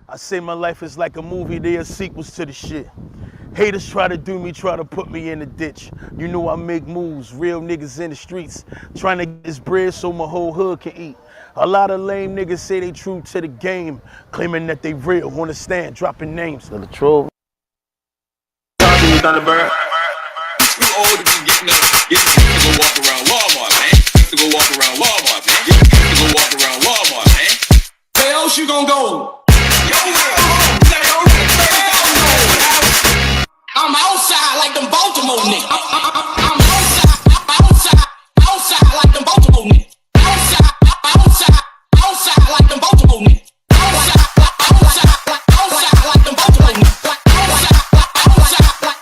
I say my life is like a movie, there are sequels to the shit. Haters try to do me, try to put me in the ditch. You know I make moves, real niggas in the streets, trying to get this bread so my whole hood can eat. A lot of lame niggas say they true to the game, claiming that they real, wanna stand, dropping names. The troll. Thunderbird. You old to be getting to go walk around Walmart, man. To go walk around Walmart, man. To go walk around Walmart, man. Where else you gonna go? I'm outside like them Baltimore niggas. I'm outside like them Baltimore niggas. Outside like them Baltimore niggas. Outside like them Baltimore niggas.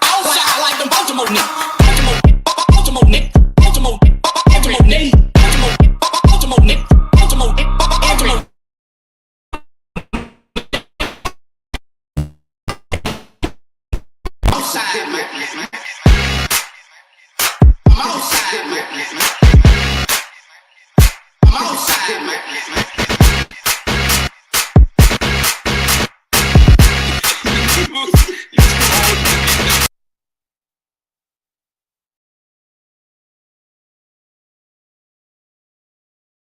Outside like them Baltimore niggas. Baltimore niggas. Baltimore niggas. Baltimore niggas. Baltimore niggas. Outside, man. I'm outside, man. I'm outside, man.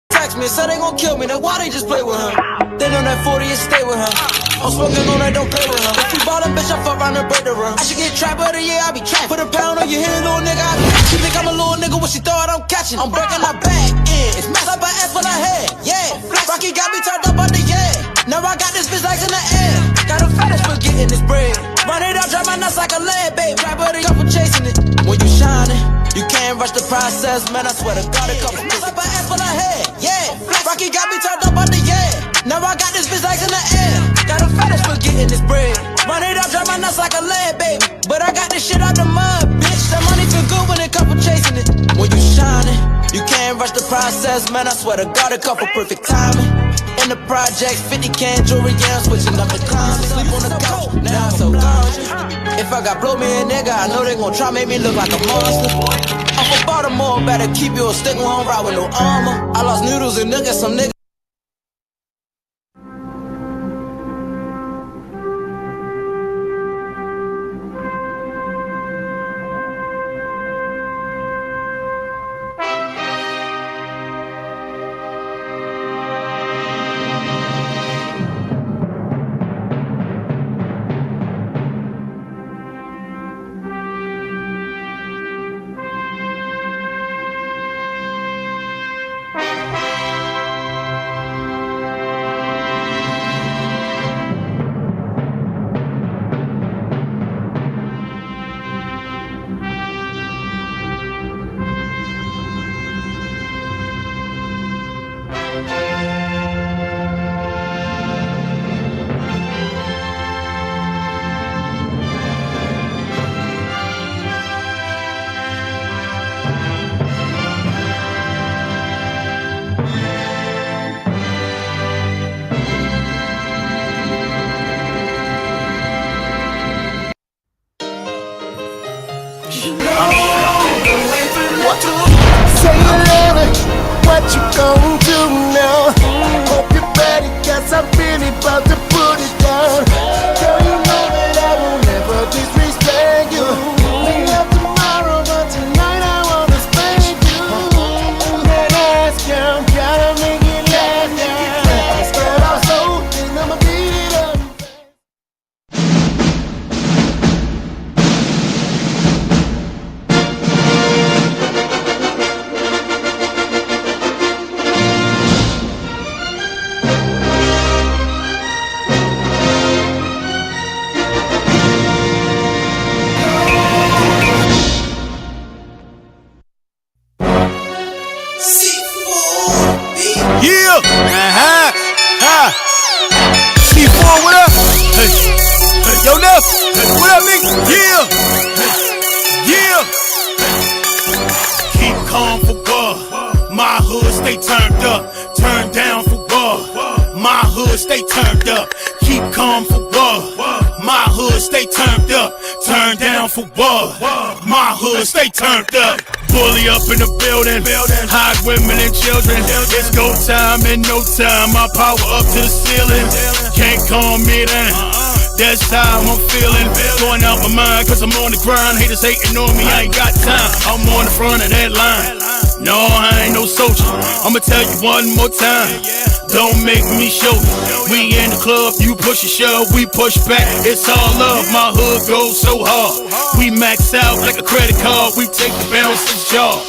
Text me, said they gon' kill me, now why they just play with her? They know that 40 and stay with her. I'm smoking on that, don't play with her. If you bought a bitch, I fuck around and break the run. I should get trapped of the year, I be trapped. Put a pound on your head, little nigga, I be catching. She think I'm a little nigga, what she thought I'm catching. I'm breaking my back in. It's messed up, I ass for her head, yeah. Rocky got me turned up under, yeah. Now I got this bitch like in the air. Got a fetish for getting this bread. Run it up, drop my nuts like a lead, babe. Trap of the gun for chasing it. When you shining, you can't rush the process, man, I swear to God, a couple mess up, I ass for her head, yeah. Rocky got me turned up under, yeah. Now I got this bitch like in the air. Got a fetish for getting this bread. Run it up, drop my nuts like a lead, baby. But I got this shit out the mud, bitch. That money feel good when it come for chasing it. When you shining, you can't rush the process, man, I swear to God, a couple perfect timing. In the projects, 50 can jewelry, yeah, I'm switching up the climate. Sleep on the couch, now I'm so gorgeous. If I got blow me a nigga, I know they gon' try make me look like a monster. I'm from Baltimore, better keep you a stick when I'm ride with no armor. I lost noodles and niggas, some niggas. Say you love it, what you gon' do now? Hope you're ready, cause I'm really about to put it down. Girl, you know that I will never disrespect you. We love tomorrow, but tonight I wanna spank you. That ass count, gotta make it last down. Spread out so thin, I'ma beat it up. Yeah! C4, what up? Hey. Hey. Yo, Neff! Hey. What up, nigga? Yeah! Yeah! Keep calm for God. My hood stay turned up, turned down for God. My hood stay turned up. Keep calm for what? My hood stay turned up. Turn down for what? My hood stay turned up. Bully up in the building. Hide women and children. It's go time in no time. My power up to the ceiling. Can't calm me down. That's how I'm feeling. Going out my mind cause I'm on the grind. Haters hating on me, I ain't got time. I'm on the front of that line. No, I ain't no soldier. I'ma tell you one more time. Don't make me show you. We in the club, you push a shove, we push back. It's all love, my hood goes so hard. We max out like a credit card. We take the bouncer's job.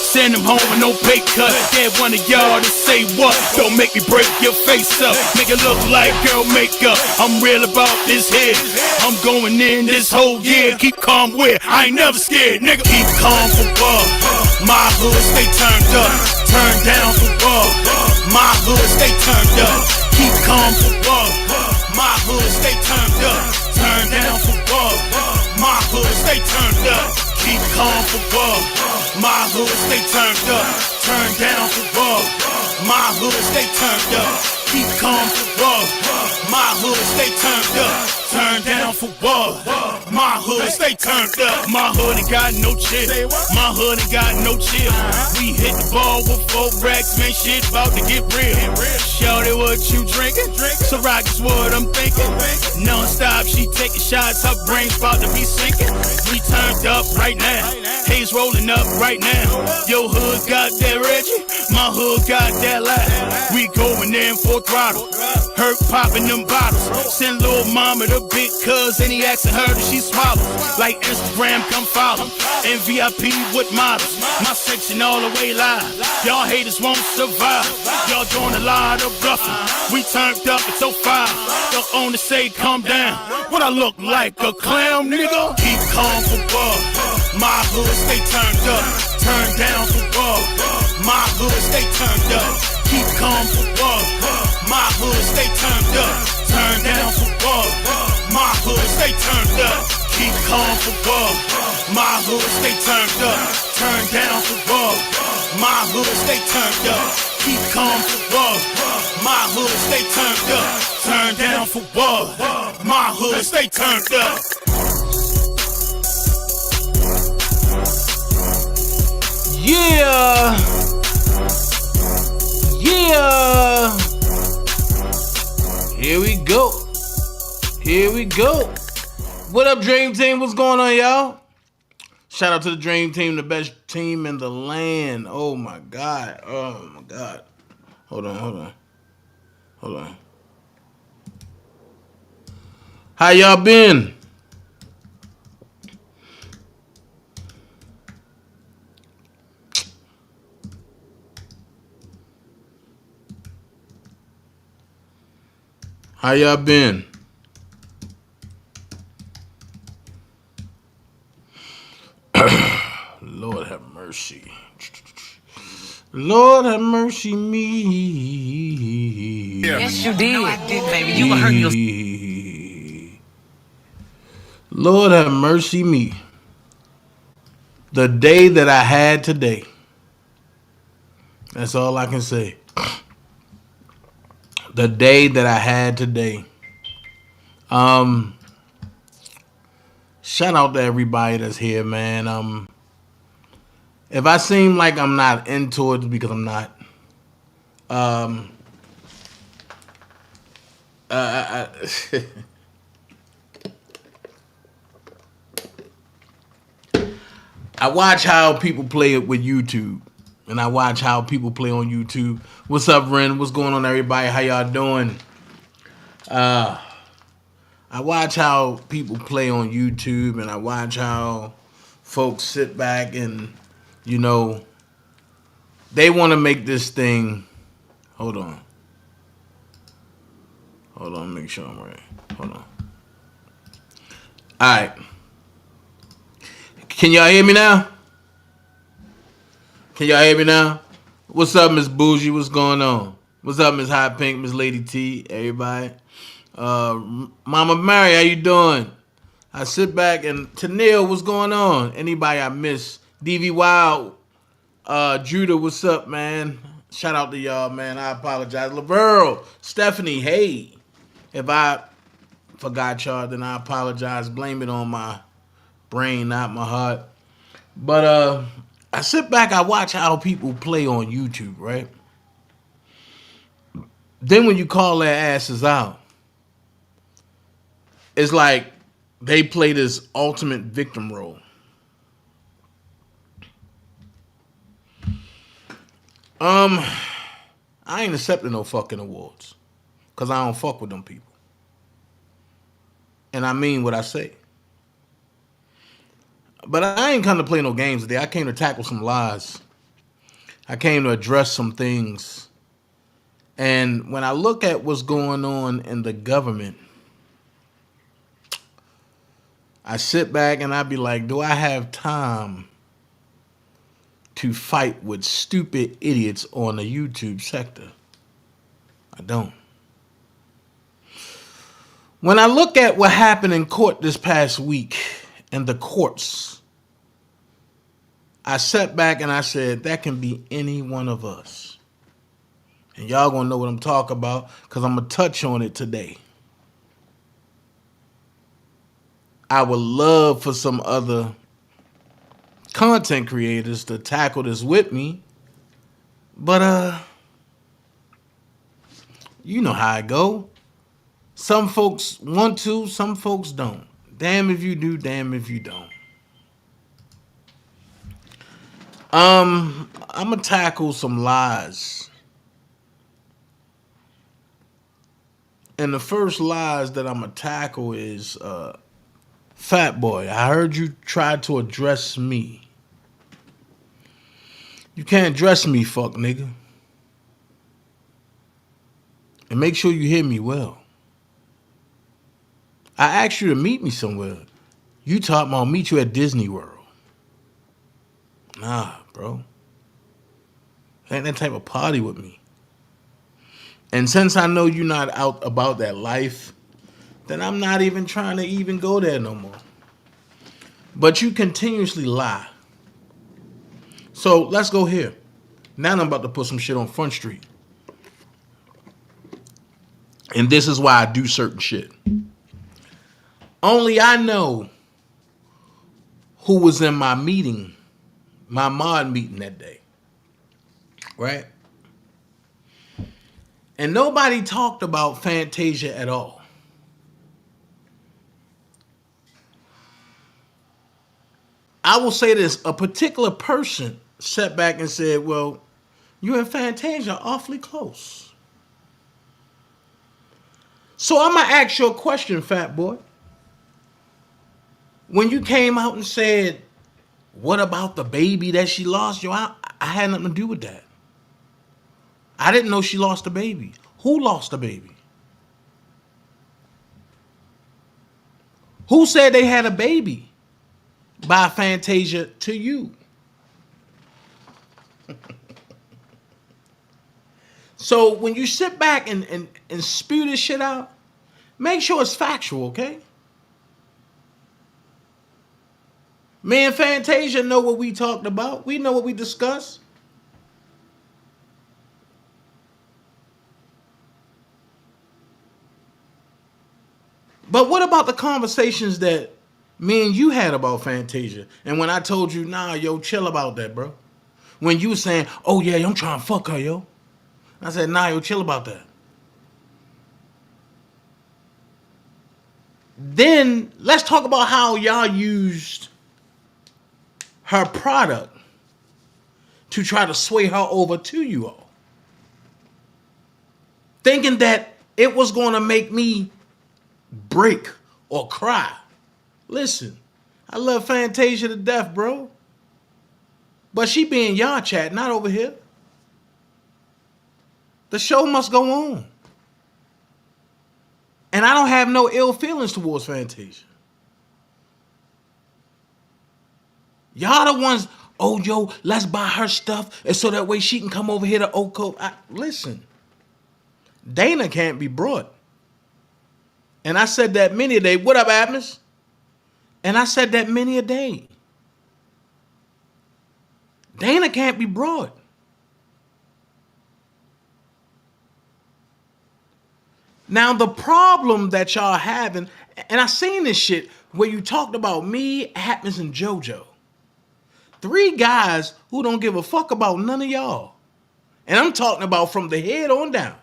Send them home with no pay cut. Get one of y'all to say what? Don't make me break your face up. Make it look like girl makeup. I'm real about this here. I'm going in this whole year. Keep calm with, I ain't never scared, nigga. Keep calm for what? My hood stay turned up. Turn down for what? My hood stay turned up. Keep calm for what? My hood stay turned up. Turn down for what? My hood stay turned up. Keep calm for what? My hood stay turned up. Turn down for what? My hood stay turned up. Keep calm for what? My hood stay turned up. Turn down for what? My hood stay turned up. My hood ain't got no chill. My hood ain't got no chill. We hit the ball with 4 racks, man, shit about to get real. Shorty, what you drinking? So rock is what I'm thinking. Non-stop, she taking shots, her brain's about to be sinking. We turned up right now. Haze rolling up right now. Your hood got that Reggie, my hood got that loud. We going in full throttle. Hurt popping them bottles. Send little mama the big cuz and he asking her that she swallow. Like Instagram, come follow. And VIP with models. My section all the way live. Y'all haters won't survive. Y'all doing a lot of bluffing. We turned up at 05. The owner say calm down. What I look like, a clown, nigga? Keep calm for what? My hood stay turned up. Turn down for what? My hood stay turned up. Keep calm for what? My hood stay turned up. Turn down for what? My hood stay turned up. Keep calm for what? My hood stay turned up. Turn down for what? My hood stay turned up. Keep calm for what? My hood stay turned up. Turn down for what? My hood stay turned up. Yeah. Yeah. Here we go. Here we go. What up, Dream Team? What's going on, y'all? Shout out to the Dream Team, the best team in the land. Oh my God. Oh my God. Hold on. How y'all been? How y'all been? Lord have mercy. Lord have mercy me. Yes, you did. No, I didn't, baby. You were hurting yourself. Lord have mercy me. The day that I had today. That's all I can say. The day that I had today. Shout out to everybody that's here, man. If I seem like I'm not into it, it's because I'm not. I watch how people play it with YouTube. And I watch how people play on YouTube. What's up, Ren? What's going on, everybody? How y'all doing? I watch how people play on YouTube, and I watch how folks sit back and, you know, they want to make this thing. Hold on, make sure I'm right. Hold on. All right. Can y'all hear me now? Can y'all hear me now? What's up, Miss Bougie? What's going on? What's up, Miss Hot Pink, Miss Lady T, everybody? Mama Mary, how you doing? I sit back and Tennille, what's going on? Anybody I miss? DV Wild, Judah, what's up, man? Shout out to y'all, man. I apologize. Laverne, Stephanie, hey. If I forgot y'all, then I apologize. Blame it on my brain, not my heart. But I sit back, I watch how people play on YouTube, right? Then when you call their asses out, it's like they play this ultimate victim role. I ain't accepting no fucking awards. Because I don't fuck with them people. And I mean what I say. But I ain't come to play no games today. I came to tackle some lies. I came to address some things. And when I look at what's going on in the government, I sit back and I be like, do I have time to fight with stupid idiots on the YouTube sector? I don't. When I look at what happened in court this past week in the courts, I sat back and I said, that can be any one of us. And y'all gonna know what I'm talking about because I'm gonna touch on it today. I would love for some other content creators to tackle this with me. But you know how it go. Some folks want to, some folks don't. Damn if you do, damn if you don't. I'm gonna tackle some lies. And the first lies that I'm gonna tackle is Fat Boy, I heard you try to address me. You can't address me, fuck nigga. And make sure you hear me well. I asked you to meet me somewhere. You talking about meet you at Disney World. Nah, bro. Ain't that type of party with me. And since I know you're not out about that life, then I'm not even trying to even go there no more. But you continuously lie. So let's go here. Now I'm about to put some shit on Front Street. And this is why I do certain shit. Only I know who was in my meeting, my mod meeting that day. Right? And nobody talked about Fantasia at all. I will say this, a particular person sat back and said, well, you and Fantasia are awfully close. So I'm going to ask you a question, Fat Boy. When you came out and said, what about the baby that she lost? Yo, I had nothing to do with that. I didn't know she lost a baby. Who lost a baby? Who said they had a baby by Fantasia to you? So when you sit back and spew this shit out, make sure it's factual, okay? Me and Fantasia know what we talked about. We know what we discussed. But what about the conversations that me and you had about Fantasia? And when I told you, nah, yo, chill about that, bro. When you were saying, oh, yeah, I'm trying to fuck her, yo. I said, nah, yo, chill about that. Then let's talk about how y'all used her product to try to sway her over to you all. Thinking that it was going to make me break or cry. Listen, I love Fantasia to death, bro. But she be in y'all chat, not over here. The show must go on. And I don't have no ill feelings towards Fantasia. Y'all the ones, oh, yo, let's buy her stuff and so that way she can come over here to Ocov. Listen, Dana can't be brought. And I said that many a day. What up, Adams? And I said that many a day. Dana can't be brought. Now, the problem that y'all having, and I seen this shit where you talked about me, Atmos, and JoJo. 3 guys who don't give a fuck about none of y'all. And I'm talking about from the head on down.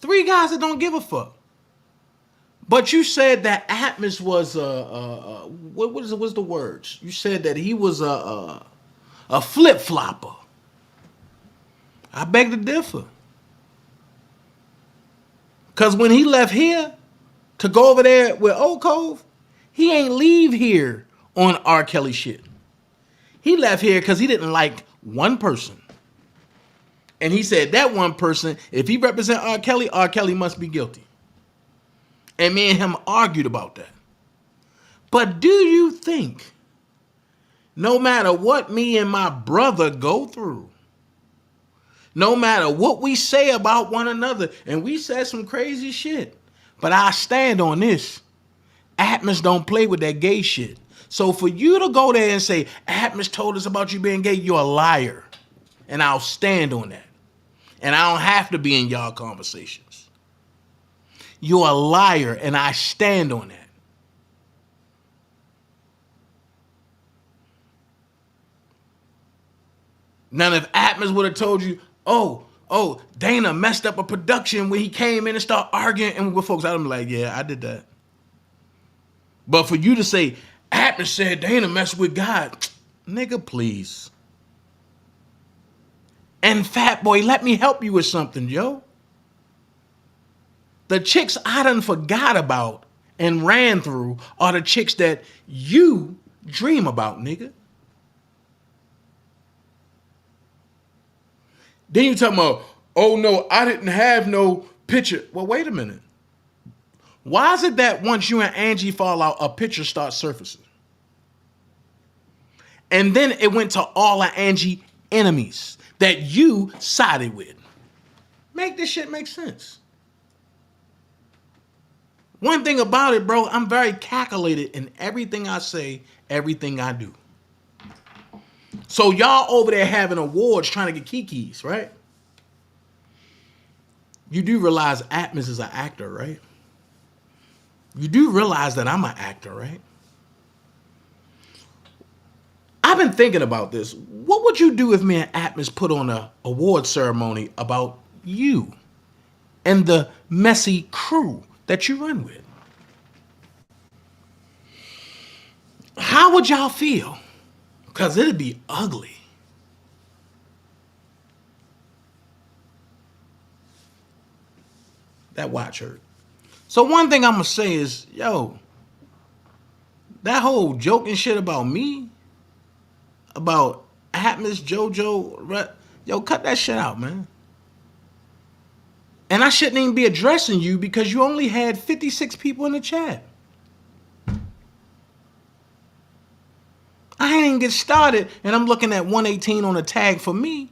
3 guys that don't give a fuck. But you said that Atmos was what's the words? You said that he was a flip flopper. I beg to differ. Cause when he left here to go over there with Ocov, he ain't leave here on R. Kelly shit. He left here because he didn't like one person. And he said that one person, if he represent R. Kelly must be guilty. And me and him argued about that. But do you think, no matter what me and my brother go through, no matter what we say about one another, and we said some crazy shit, but I stand on this, Atmos don't play with that gay shit. So for you to go there and say, Atmos told us about you being gay, you're a liar. And I'll stand on that. And I don't have to be in y'all conversations. You're a liar, and I stand on that. Now, if Atmos would have told you, oh, Dana messed up a production when he came in and started arguing and with folks, I'd be like, yeah, I did that. But for you to say, Atmos said Dana messed with God, nigga, please. And Fat Boy, let me help you with something, yo. The chicks I done forgot about and ran through are the chicks that you dream about, nigga. Then you talking about, oh no, I didn't have no picture. Well, wait a minute. Why is it that once you and Angie fall out, a picture starts surfacing? And then it went to all of Angie enemies that you sided with. Make this shit make sense. One thing about it, bro, I'm very calculated in everything I say, everything I do. So y'all over there having awards trying to get kikis, right? You do realize Atmos is an actor, right? You do realize that I'm an actor, right? I've been thinking about this. What would you do if me and Atmos put on an award ceremony about you and the messy crew that you run with? How would y'all feel? Because it'd be ugly. That watch hurt. So one thing I'm going to say is, yo, that whole joking shit about me, about Atmos, JoJo, yo, cut that shit out, man. And I shouldn't even be addressing you because you only had 56 people in the chat. I ain't even get started, and I'm looking at 118 on the tag for me.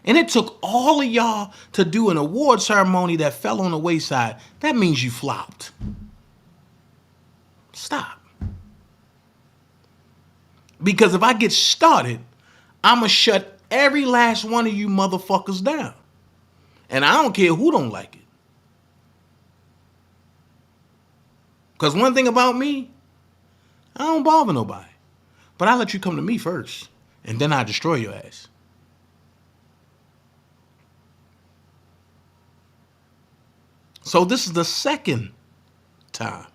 And it took all of y'all to do an award ceremony that fell on the wayside. That means you flopped. Stop. Because if I get started, I'm going to shut every last one of you motherfuckers down. And I don't care who don't like it. Because one thing about me, I don't bother nobody. But I let you come to me first, and then I destroy your ass. So this is the second time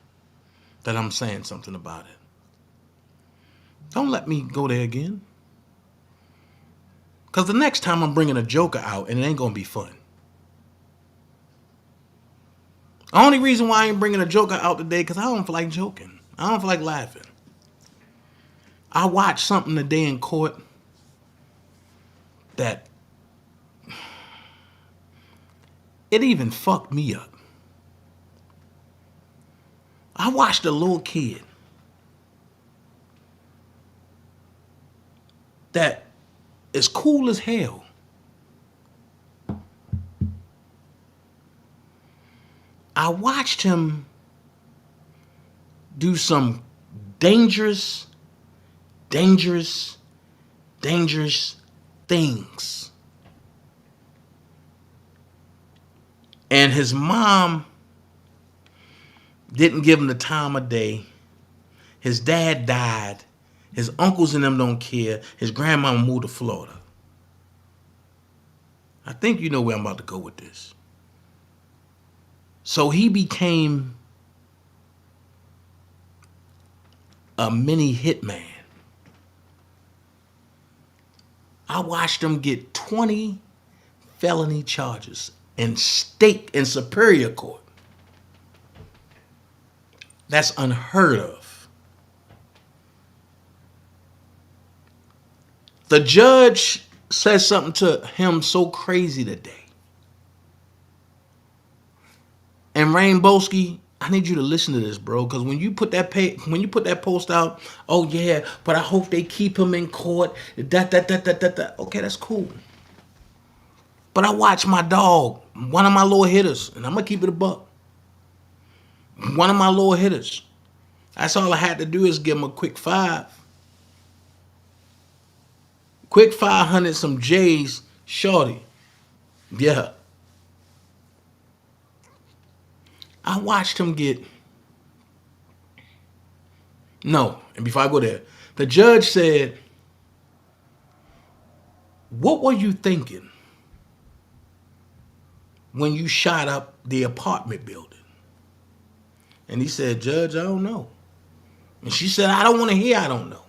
that I'm saying something about it. Don't let me go there again. Because the next time I'm bringing a joker out, and it ain't going to be fun. The only reason why I ain't bringing a joker out today, because I don't feel like joking. I don't feel like laughing. I watched something today in court that it even fucked me up. I watched a little kid that is cool as hell. I watched him do some dangerous things. And his mom didn't give him the time of day. His dad died. His uncles and them don't care. His grandma moved to Florida. I think you know where I'm about to go with this. So he became a mini hitman. I watched him get 20 felony charges in Superior Court. That's unheard of. The judge said something to him so crazy today. And Rainbowski, I need you to listen to this, bro, because when you put that post out, oh yeah, but I hope they keep him in court. Okay, that's cool. But I watch my dog, one of my lower hitters, and I'm gonna keep it a buck. One of my lower hitters. That's all I had to do is give him a quick 5. Quick 500, some J's, shorty. Yeah. I watched him get... No, and before I go there, the judge said, what were you thinking when you shot up the apartment building? And he said, Judge, I don't know. And she said, I don't want to hear I don't know.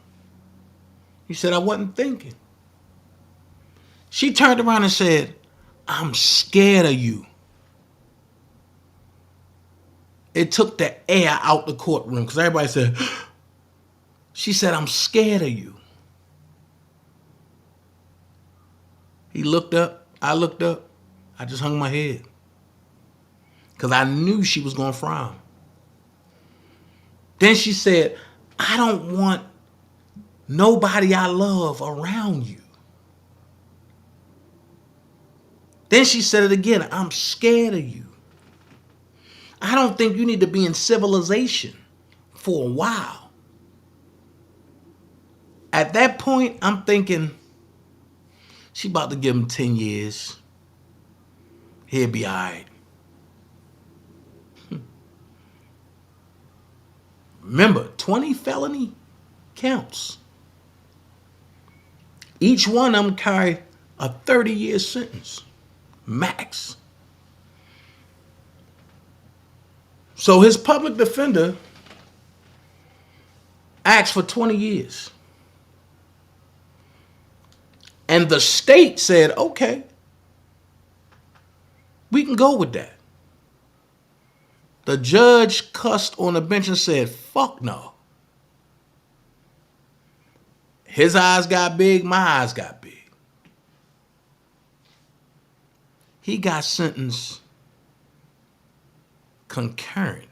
He said, I wasn't thinking. She turned around and said, I'm scared of you. It took the air out the courtroom because everybody said, she said, I'm scared of you. He looked up. I looked up. I just hung my head because I knew she was going to frown. Then she said, I don't want nobody I love around you. Then she said it again, I'm scared of you. I don't think you need to be in civilization for a while. At that point, I'm thinking, she about to give him 10 years. He'll be all right. Remember, 20 felony counts. Each one of them carry a 30-year sentence, max. So his public defender asked for 20 years. And the state said, okay, we can go with that. The judge cussed on the bench and said, fuck no. His eyes got big, my eyes got big. He got sentenced concurrent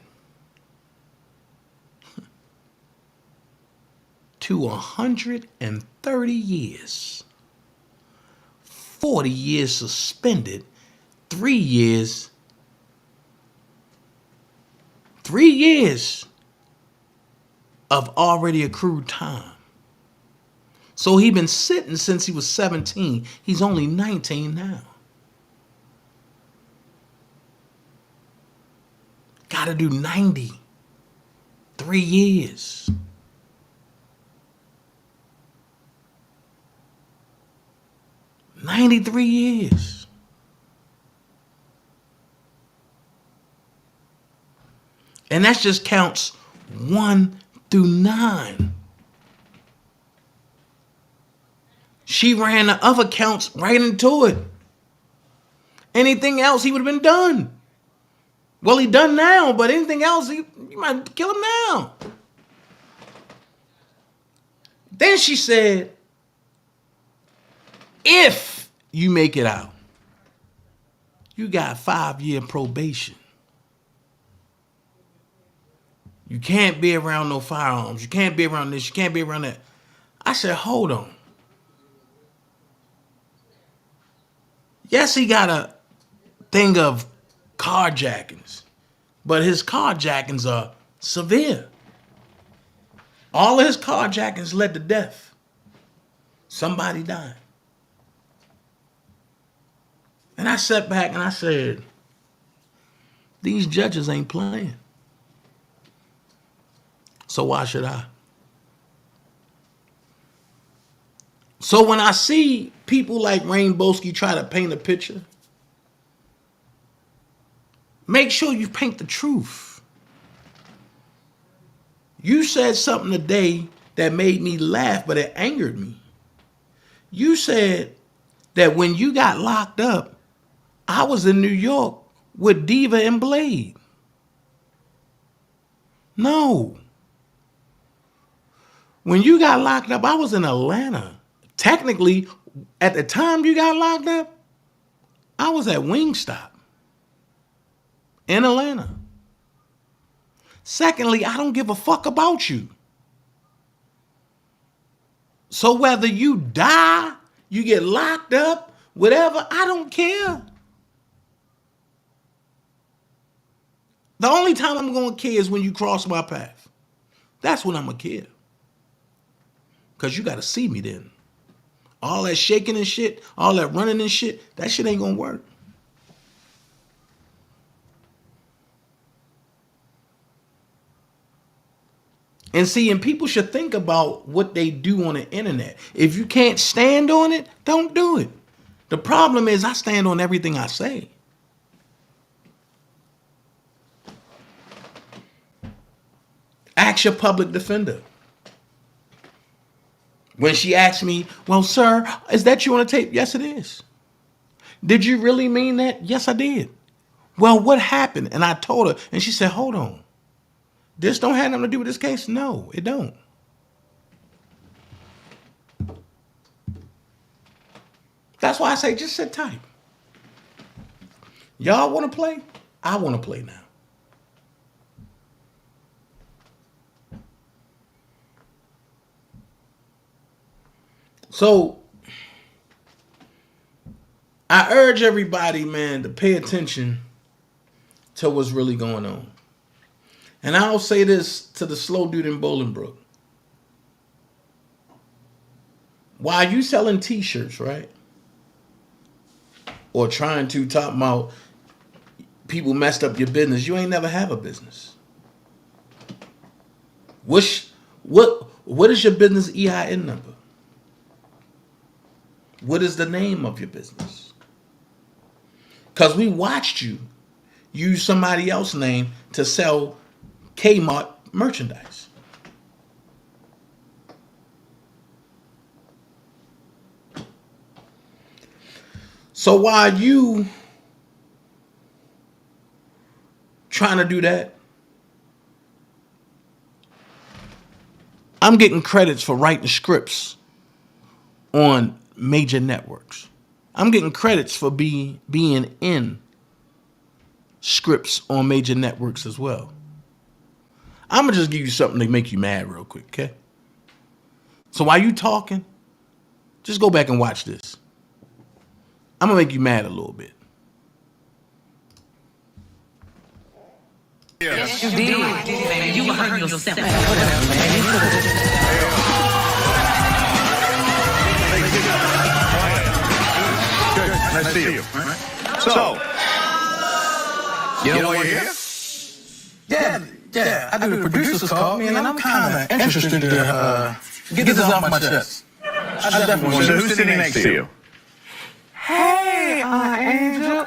to 130 years, 40 years suspended, 3 years of already accrued time. So he been sitting since he was 17. He's only 19 now. Got to do 93 years. $93 years. And that just counts 1 through 9. She ran the other counts right into it. Anything else, he would have been done. Well, he done now, but anything else, you might kill him now. Then she said, if you make it out, you got 5-year probation. You can't be around no firearms. You can't be around this. You can't be around that. I said, hold on. Yes, he got a thing of carjackings, but his carjackings are severe. All of his carjackings led to death. Somebody died. And I sat back and I said, These judges ain't playing. So why should I? So when I see people like Rainbowski try to paint a picture, make sure you paint the truth. You said something today that made me laugh, but it angered me. You said that when you got locked up, I was in New York with Diva and Blade. No. When you got locked up, I was in Atlanta. Technically, at the time you got locked up, I was at Wingstop in Atlanta. Secondly, I don't give a fuck about you. So whether you die, you get locked up, whatever, I don't care. The only time I'm going to care is when you cross my path. That's when I'm going to care. Because you got to see me then. All that shaking and shit, all that running and shit, that shit ain't going to work. And see, and people should think about what they do on the internet. If you can't stand on it, don't do it. The problem is I stand on everything I say. Ask your public defender. When she asked me, well, sir, is that you on the tape? Yes, it is. Did you really mean that? Yes, I did. Well, what happened? And I told her, and she said, hold on. This don't have nothing to do with this case? No, it don't. That's why I say just sit tight. Y'all want to play? I want to play now. So, I urge everybody, man, to pay attention to what's really going on. And I'll say this to the slow dude in Bolingbrook. While you selling t-shirts, right? Or trying to talk about people messed up your business, you ain't never have a business. What is your business EIN number? What is the name of your business? Because we watched you use somebody else's name to sell Kmart merchandise. So while you trying to do that, I'm getting credits for writing scripts on major networks. I'm getting credits for being in scripts on major networks as well. I'm going to just give you something to make you mad real quick, okay? So while you talking, just go back and watch this. I'm going to make you mad a little bit. Yes, you did. Man, you were hurting yourself. Nice to see you. So, you know why you're here? Yeah, I do. The producers called me, and I'm kind of interested to get this off my chest. I definitely want So who's sitting next to you? Hey, Angel.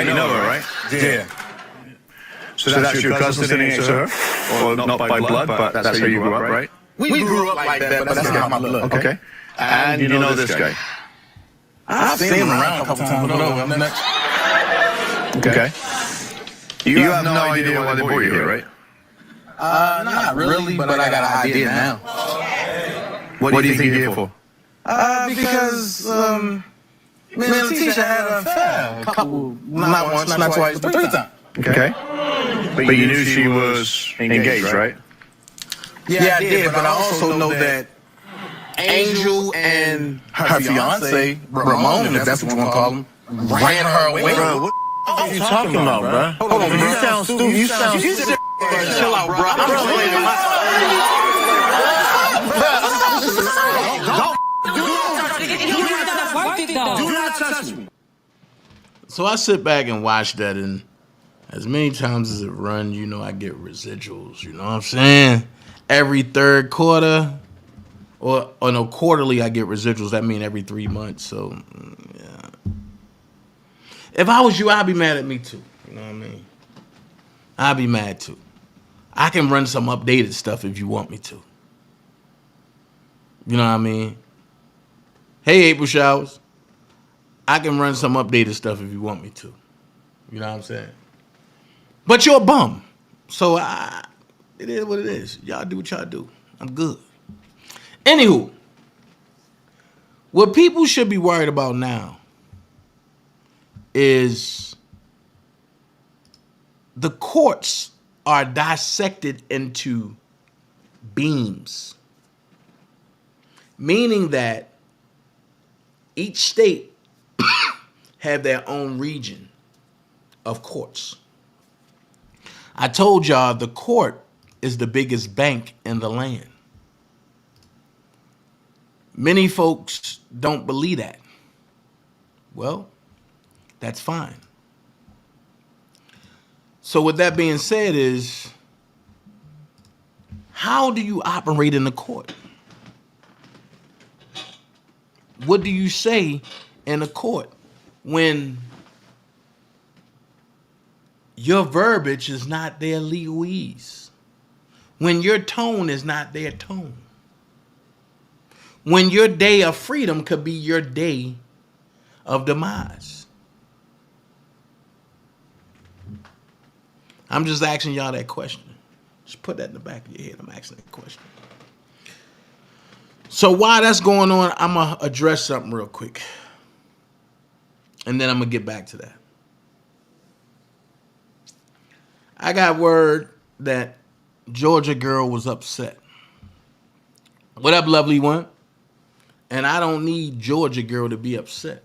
You know her, right? Yeah. So that's your cousin sitting next to her? Or not by blood, but that's how you grew up, right? We grew up like that, but that's how my blood. Okay. And you know this guy? I've seen him around a couple times, but no, I'm next. Okay. You have no idea why they brought you here, right? Not really, but I got an idea now. What do you think you're here for? Because, me and Letitia had a affair. A couple, not once, not twice, but 3 times. Okay. But you knew she was engaged, right? Yeah, I did, but I also know that Angel and her fiance, Ramon, if that's what you want to call him, ran her away. Bro, what are you talking about, bro? Hold on, bro. You sound stupid. You sound stupid. Chill out, bro. I'm just playing my... Do not touch me. So I sit back and watch that, and As many times as it runs, you know I get residuals. You know what I'm saying? Every third quarter, or no, quarterly I get residuals. That means every 3 months. So, yeah. If I was you, I'd be mad at me too. You know what I mean? I'd be mad too. I can run some updated stuff if you want me to. You know what I mean? Hey, April Showers. I can run some updated stuff if you want me to. You know what I'm saying? But you're a bum. So it is what it is. Y'all do what y'all do. I'm good. Anywho, what people should be worried about now is the courts are dissected into beams, meaning that each state have their own region of courts. I told y'all the court is the biggest bank in the land. Many folks don't believe that. Well, that's fine. So with that being said is, how do you operate in the court? What do you say in a court when your verbiage is not their legalese? When your tone is not their tone? When your day of freedom could be your day of demise? I'm just asking y'all that question. Just put that in the back of your head. I'm asking that question. So while that's going on, I'm going to address something real quick. And then I'm going to get back to that. I got word that Georgia girl was upset. What up, lovely one? And I don't need Georgia girl to be upset.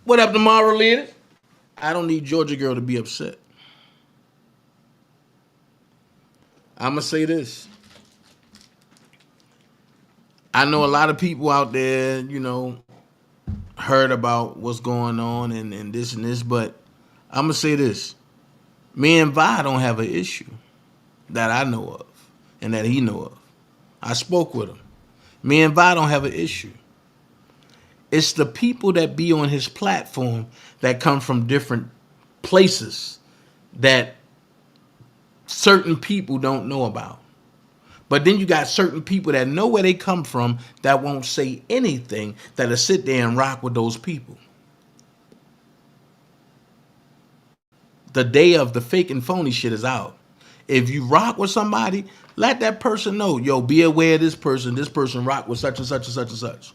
What up, tomorrow, leader? I don't need Georgia girl to be upset. I'm going to say this. I know a lot of people out there, you know, heard about what's going on and this, but I'm going to say this. Me and Vi don't have an issue that I know of and that he know of. I spoke with him. Me and Vi don't have an issue. It's the people that be on his platform that come from different places that certain people don't know about. But then you got certain people that know where they come from that won't say anything, that'll sit there and rock with those people. The day of the fake and phony shit is out. If you rock with somebody, let that person know, yo, be aware of this person rock with such and such and such and such.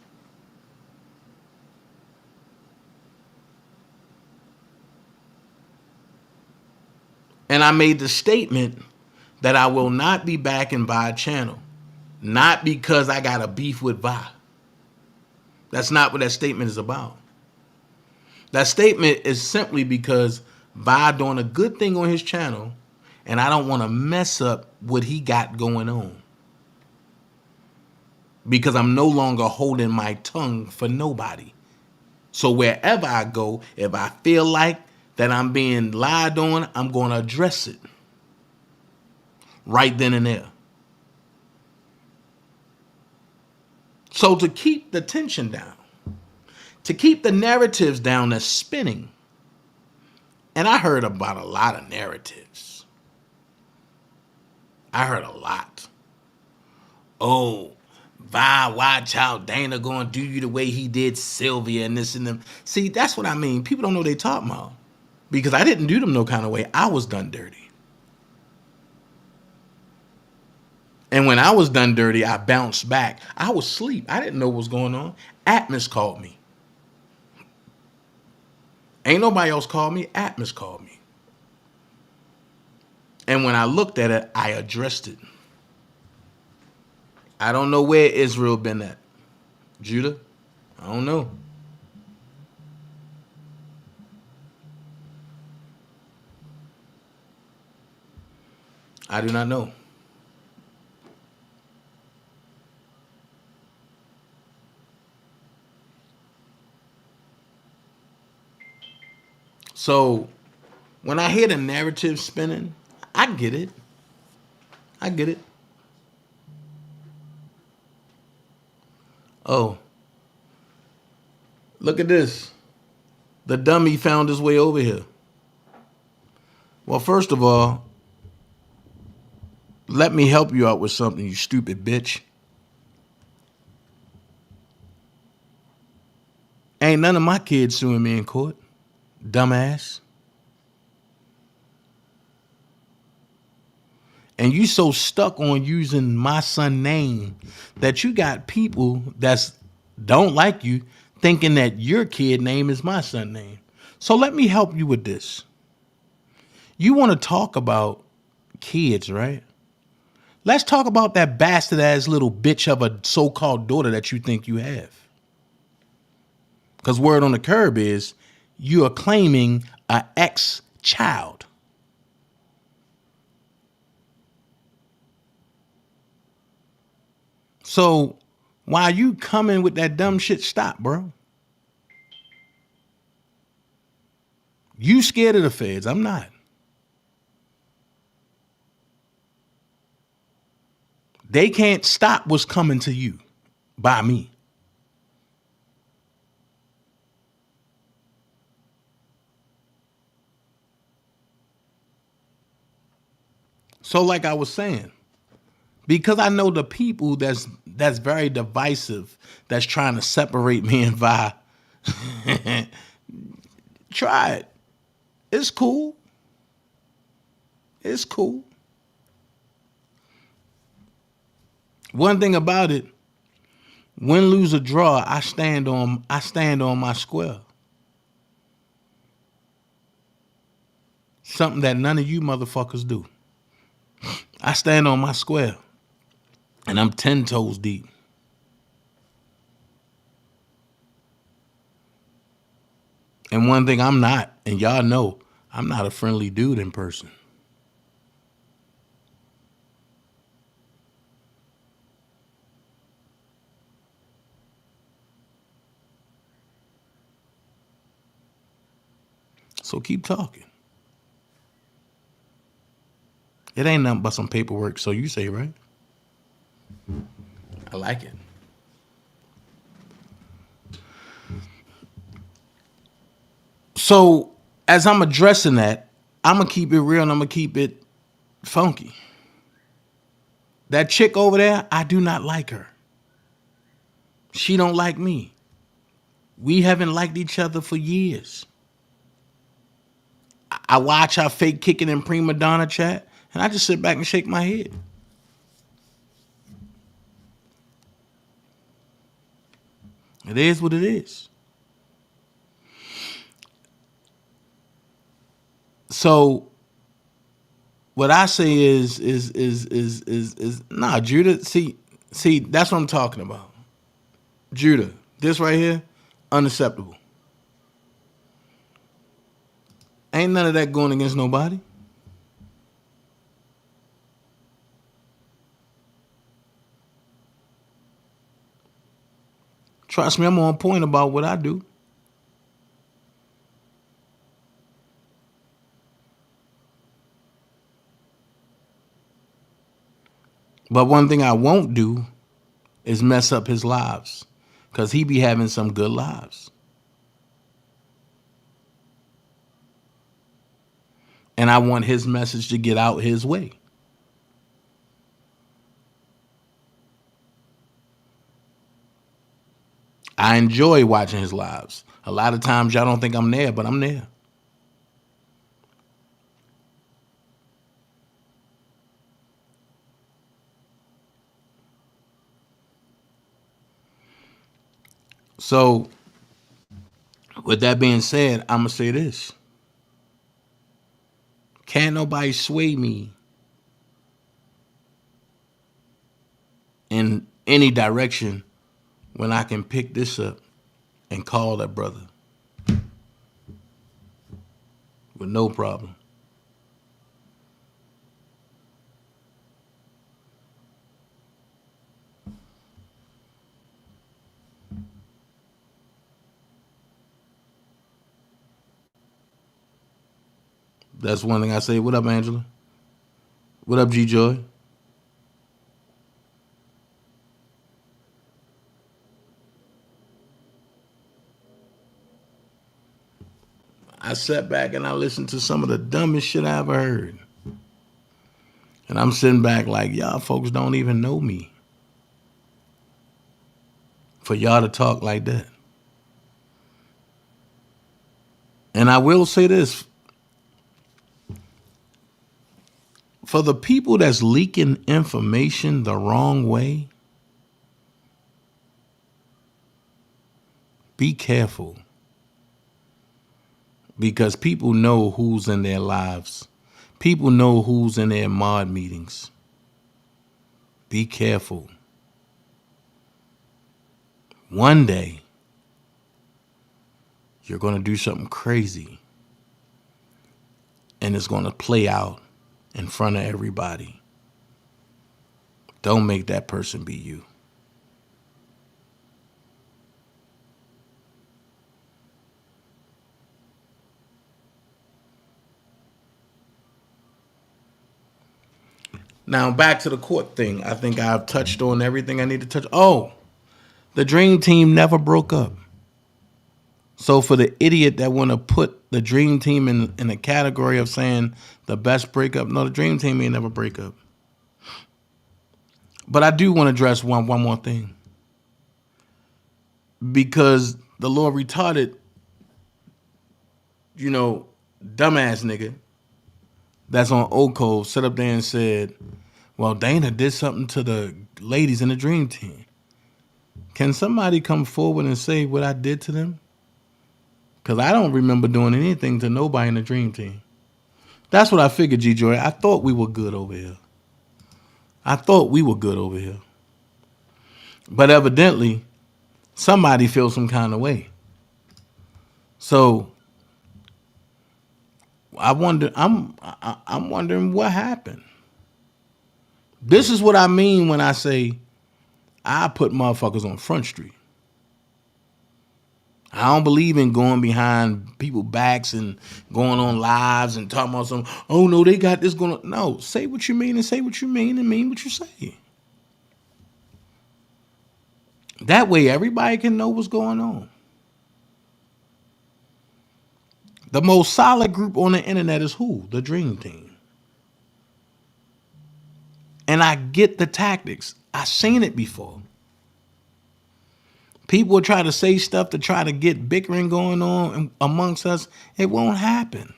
And I made the statement that I will not be backing Vi channel. Not because I got a beef with Vi. That's not what that statement is about. That statement is simply because Vi doing a good thing on his channel, and I don't want to mess up what he got going on. Because I'm no longer holding my tongue for nobody. So wherever I go, if I feel like that I'm being lied on, I'm going to address it. Right then and there. So to keep the tension down, to keep the narratives down that's spinning, and I heard about a lot of narratives. I heard a lot. Oh, Vi, watch how Dana gonna do you the way he did Sylvia and this and them. See, that's what I mean. People don't know what they talking about. Because I didn't do them no kind of way. I was done dirty. And when I was done dirty, I bounced back. I was asleep. I didn't know what was going on. Atmos called me. Ain't nobody else called me. Atmos called me. And when I looked at it, I addressed it. I don't know where Israel been at. Judah? I don't know. I do not know. So when I hear the narrative spinning, I get it. I get it. Oh, look at this. The dummy found his way over here. Well, first of all, let me help you out with something, you stupid bitch. Ain't none of my kids suing me in court, dumbass. And you so stuck on using my son name that you got people that don't like you thinking that your kid name is my son name. So let me help you with this. You want to talk about kids, right? Let's talk about that bastard ass little bitch of a so-called daughter that you think you have. Because word on the curb is you are claiming an ex-child. So while you coming with that dumb shit, stop, bro. You scared of the feds. I'm not. They can't stop what's coming to you by me. So like I was saying, because I know the people that's very divisive, that's trying to separate me and Vi, try it. It's cool. It's cool. One thing about it, win, lose, or draw, I stand on my square. Something that none of you motherfuckers do. I stand on my square. And I'm 10 toes deep. And one thing I'm not, and y'all know, I'm not a friendly dude in person. So keep talking. It ain't nothing but some paperwork, so you say, right? I like it. So as I'm addressing that, I'm going to keep it real and I'm going to keep it funky. That chick over there, I do not like her. She don't like me. We haven't liked each other for years. I watch our fake kicking and prima donna chat, and I just sit back and shake my head. It is what it is. So what I say is nah, Judah, see, that's what I'm talking about. Judah, this right here, unacceptable. Ain't none of that going against nobody. Trust me, I'm on point about what I do. But one thing I won't do is mess up his lives, because he be having some good lives. And I want his message to get out his way. I enjoy watching his lives. A lot of times y'all don't think I'm there, but I'm there. So, with that being said, I'm going to say this. Can't nobody sway me in any direction when I can pick this up and call that brother with no problem. That's one thing I say. What up, Angela? What up, G-Joy? I sat back and I listened to some of the dumbest shit I ever heard. And I'm sitting back like, y'all folks don't even know me for y'all to talk like that. And I will say this. For the people that's leaking information the wrong way, be careful. Because people know who's in their lives. People know who's in their mod meetings. Be careful. One day, you're going to do something crazy. And it's going to play out in front of everybody. Don't make that person be you. Now, back to the court thing. I think I've touched on everything I need to touch. Oh, the Dream Team never broke up. So for the idiot that want to put the Dream Team in a category of saying the best breakup, no, the Dream Team ain't never break up. But I do want to address one more thing. Because the Lord retarded, dumbass nigga that's on Ocov sat up there and said, well, Dana did something to the ladies in the Dream Team. Can somebody come forward and say what I did to them? Because I don't remember doing anything to nobody in the Dream Team. That's what I figured, G-Joy. I thought we were good over here. But evidently, somebody feels some kind of way. So I'm wondering what happened. This is what I mean when I say I put motherfuckers on Front Street. I don't believe in going behind people's backs and going on lives and talking about something. Oh, no, they got this going on. No, say what you mean and say what you mean and mean what you say. That way everybody can know what's going on. The most solid group on the internet is who? The Dream Team. And I get the tactics. I've seen it before. People will try to say stuff to try to get bickering going on amongst us. It won't happen.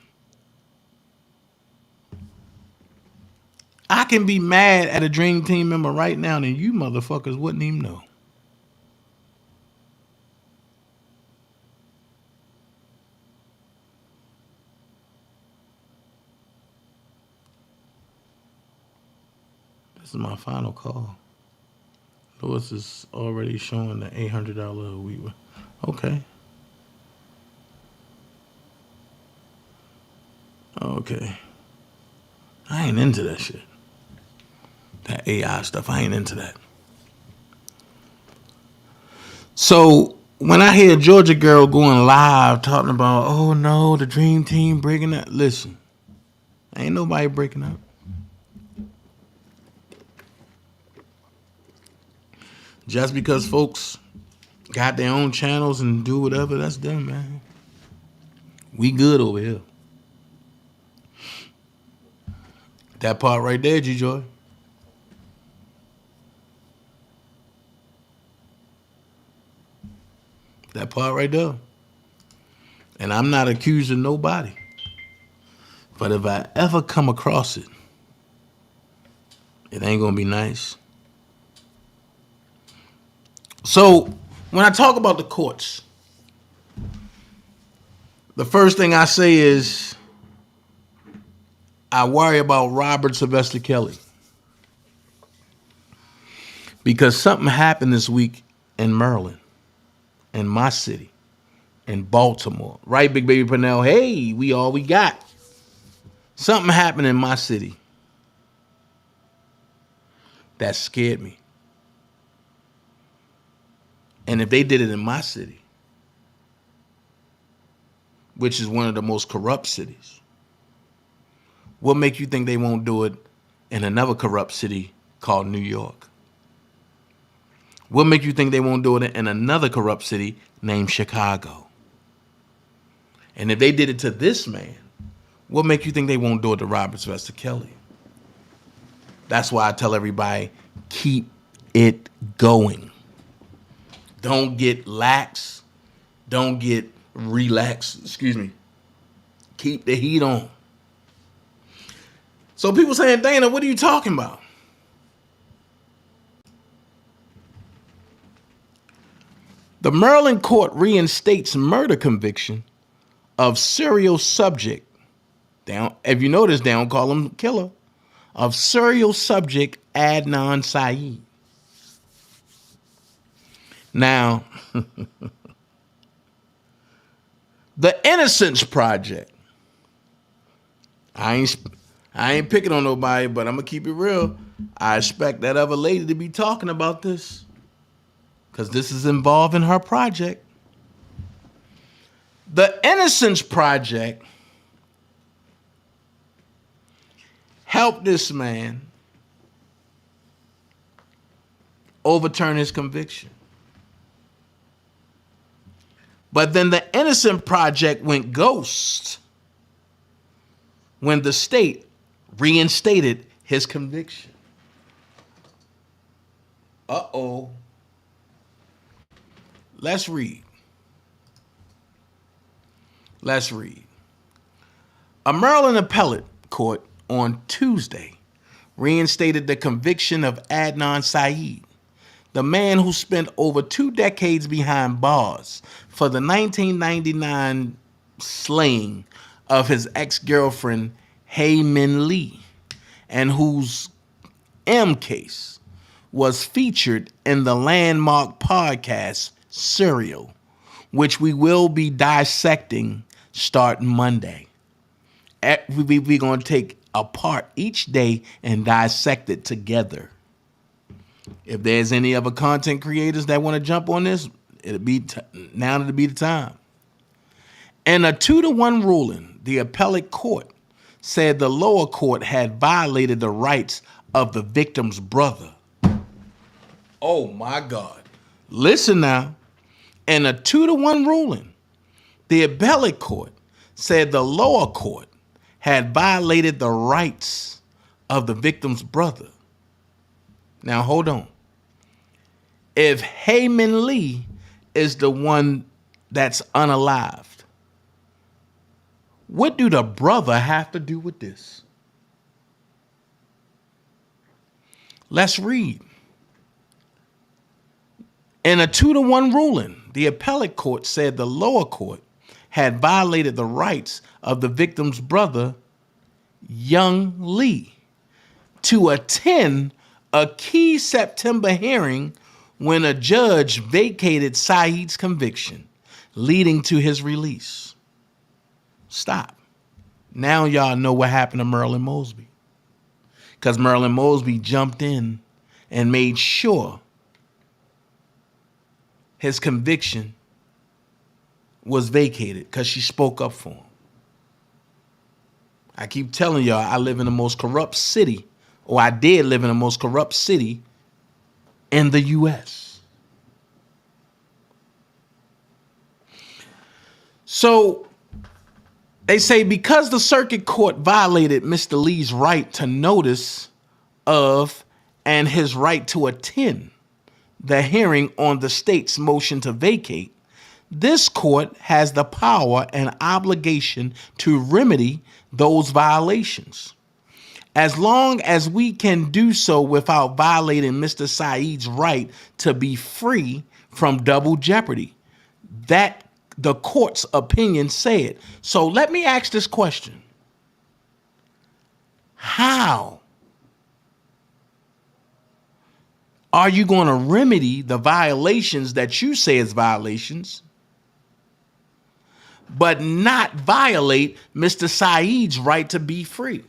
I can be mad at a Dream Team member right now and you motherfuckers wouldn't even know. This is my final call. Lewis is already showing the $800 a week. Okay. Okay. I ain't into that shit. That AI stuff, I ain't into that. So when I hear Georgia girl going live talking about, oh no, the Dream Team breaking up, listen, ain't nobody breaking up. Just because folks got their own channels and do whatever, that's them, man. We good over here. That part right there, G-Joy. That part right there. And I'm not accusing nobody. But if I ever come across it, it ain't gonna be nice. So when I talk about the courts, the first thing I say is I worry about Robert Sylvester Kelly. Because something happened this week in Maryland, in my city, in Baltimore. Right, Big Baby Pernell? Hey, we all we got. Something happened in my city that scared me. And if they did it in my city, which is one of the most corrupt cities, What makes you think they won't do it in another corrupt city called New York? What makes you think they won't do it in another corrupt city named Chicago? And if they did it to this man, what makes you think they won't do it to Robert Sylvester Kelly? That's why I tell everybody, keep it going. Don't get lax. Don't get relaxed. Excuse me. Keep the heat on. So people saying, Dana, what are you talking about? The Maryland court reinstates murder conviction of serial subject. If you notice, they don't call him killer. Of serial subject Adnan Syed. Now, the Innocence Project. I ain't picking on nobody, but I'm gonna keep it real. I expect that other lady to be talking about this, because this is involved in her project. The Innocence Project helped this man overturn his conviction. But then the Innocent Project went ghost when the state reinstated his conviction. Uh-oh. Let's read. A Maryland appellate court on Tuesday reinstated the conviction of Adnan Syed, the man who spent over 2 decades behind bars for the 1999 slaying of his ex-girlfriend Min Lee, and whose M case was featured in the landmark podcast Serial, which we will be dissecting starting Monday. We're going to take apart each day and dissect it together. If there's any other content creators that want to jump on this, it'll be the time. In a 2-1 ruling, the appellate court said the lower court had violated the rights of the victim's brother. Oh my God. Listen now. In a 2-1 ruling, the appellate court said the lower court had violated the rights of the victim's brother. Now, hold on. If Min Lee is the one that's unalived, what do the brother have to do with this? Let's read. In a 2-1 ruling, the appellate court said the lower court had violated the rights of the victim's brother, Young Lee, to attend a key September hearing when a judge vacated Syed's conviction, leading to his release. Stop. Now y'all know what happened to Merlin Mosby. Because Merlin Mosby jumped in and made sure his conviction was vacated because she spoke up for him. I keep telling y'all, I live in the most corrupt city, or I did live in the most corrupt city in the U.S. So they say because the circuit court violated Mr. Lee's right to notice of and his right to attend the hearing on the state's motion to vacate, this court has the power and obligation to remedy those violations. As long as we can do so without violating Mr. Syed's right to be free from double jeopardy. That the court's opinion said. So let me ask this question. How are you going to remedy the violations that you say is violations, but not violate Mr. Syed's right to be free?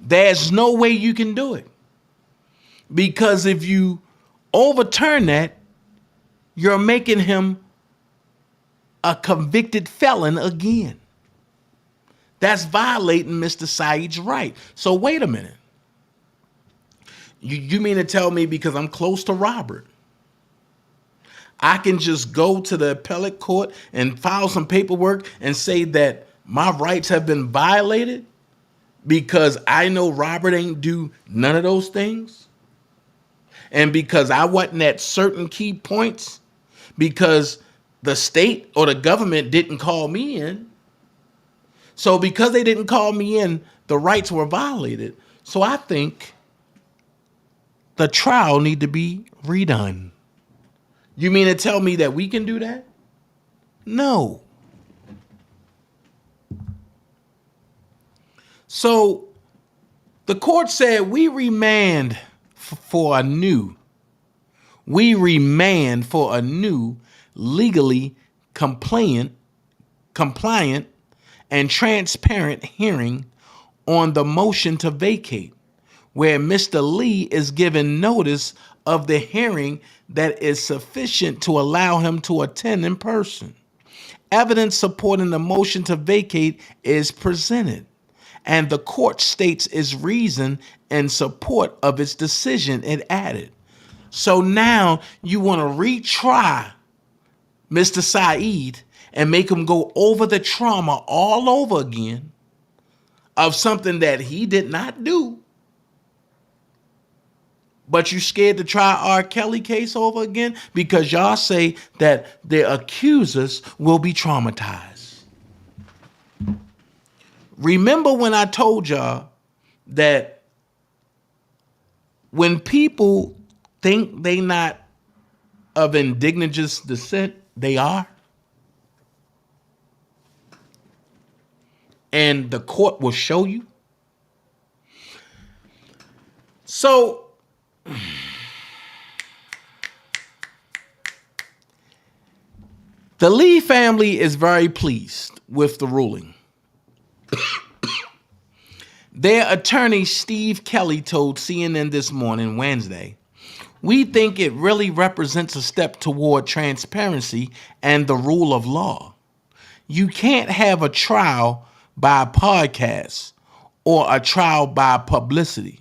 There's no way you can do it. Because if you overturn that, you're making him a convicted felon again. That's violating Mr. Syed's right. So wait a minute. You mean to tell me because I'm close to Robert, I can just go to the appellate court and file some paperwork and say that my rights have been violated because I know Robert ain't do none of those things? And because I wasn't at certain key points, because the state or the government didn't call me in. So because they didn't call me in, the rights were violated. So I think the trial need to be redone. You mean to tell me that we can do that? No. So the court said we remand for a new legally compliant and transparent hearing on the motion to vacate, where Mr. Lee is given notice of the hearing that is sufficient to allow him to attend in person. Evidence supporting the motion to vacate is presented, and the court states its reason in support of its decision, it added. So now you want to retry Mr. Syed and make him go over the trauma all over again of something that he did not do. But you scared to try R. Kelly case over again because y'all say that the accusers will be traumatized. Remember when I told y'all that when people think they not of indigenous descent, they are? And the court will show you. So the Lee family is very pleased with the ruling. Their attorney, Steve Kelly, told CNN this morning, Wednesday, "We think it really represents a step toward transparency and the rule of law. You can't have a trial by podcast or a trial by publicity."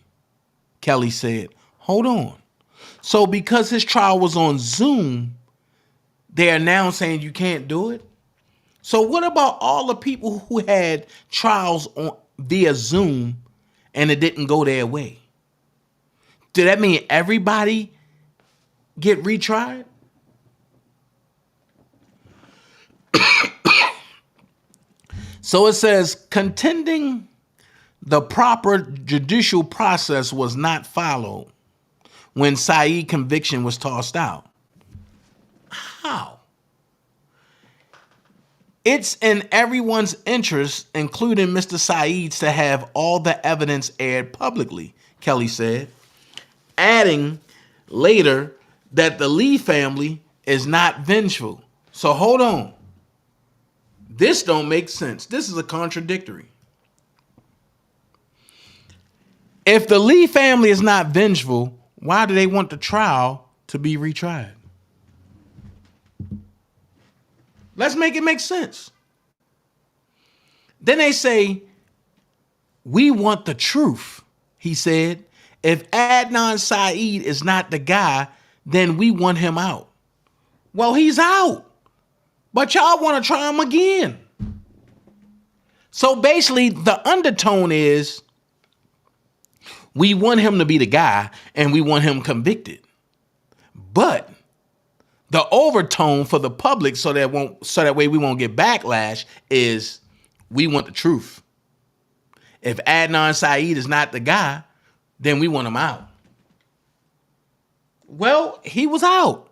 Kelly said, hold on. So because his trial was on Zoom, they are now saying you can't do it? So what about all the people who had trials via Zoom and it didn't go their way? Did that mean everybody get retried? So it says, contending the proper judicial process was not followed when Syed conviction was tossed out. How? It's in everyone's interest, including Mr. Syed's, to have all the evidence aired publicly, Kelly said, adding later that the Lee family is not vengeful. So hold on. This don't make sense. This is a contradictory. If the Lee family is not vengeful, why do they want the trial to be retried? Let's make it make sense. Then they say, we want the truth. He said, if Adnan Syed is not the guy, then we want him out. Well, he's out. But y'all want to try him again. So basically, the undertone is we want him to be the guy and we want him convicted. But the overtone for the public, so that way we won't get backlash, is we want the truth. If Adnan Syed is not the guy, then we want him out. Well, he was out.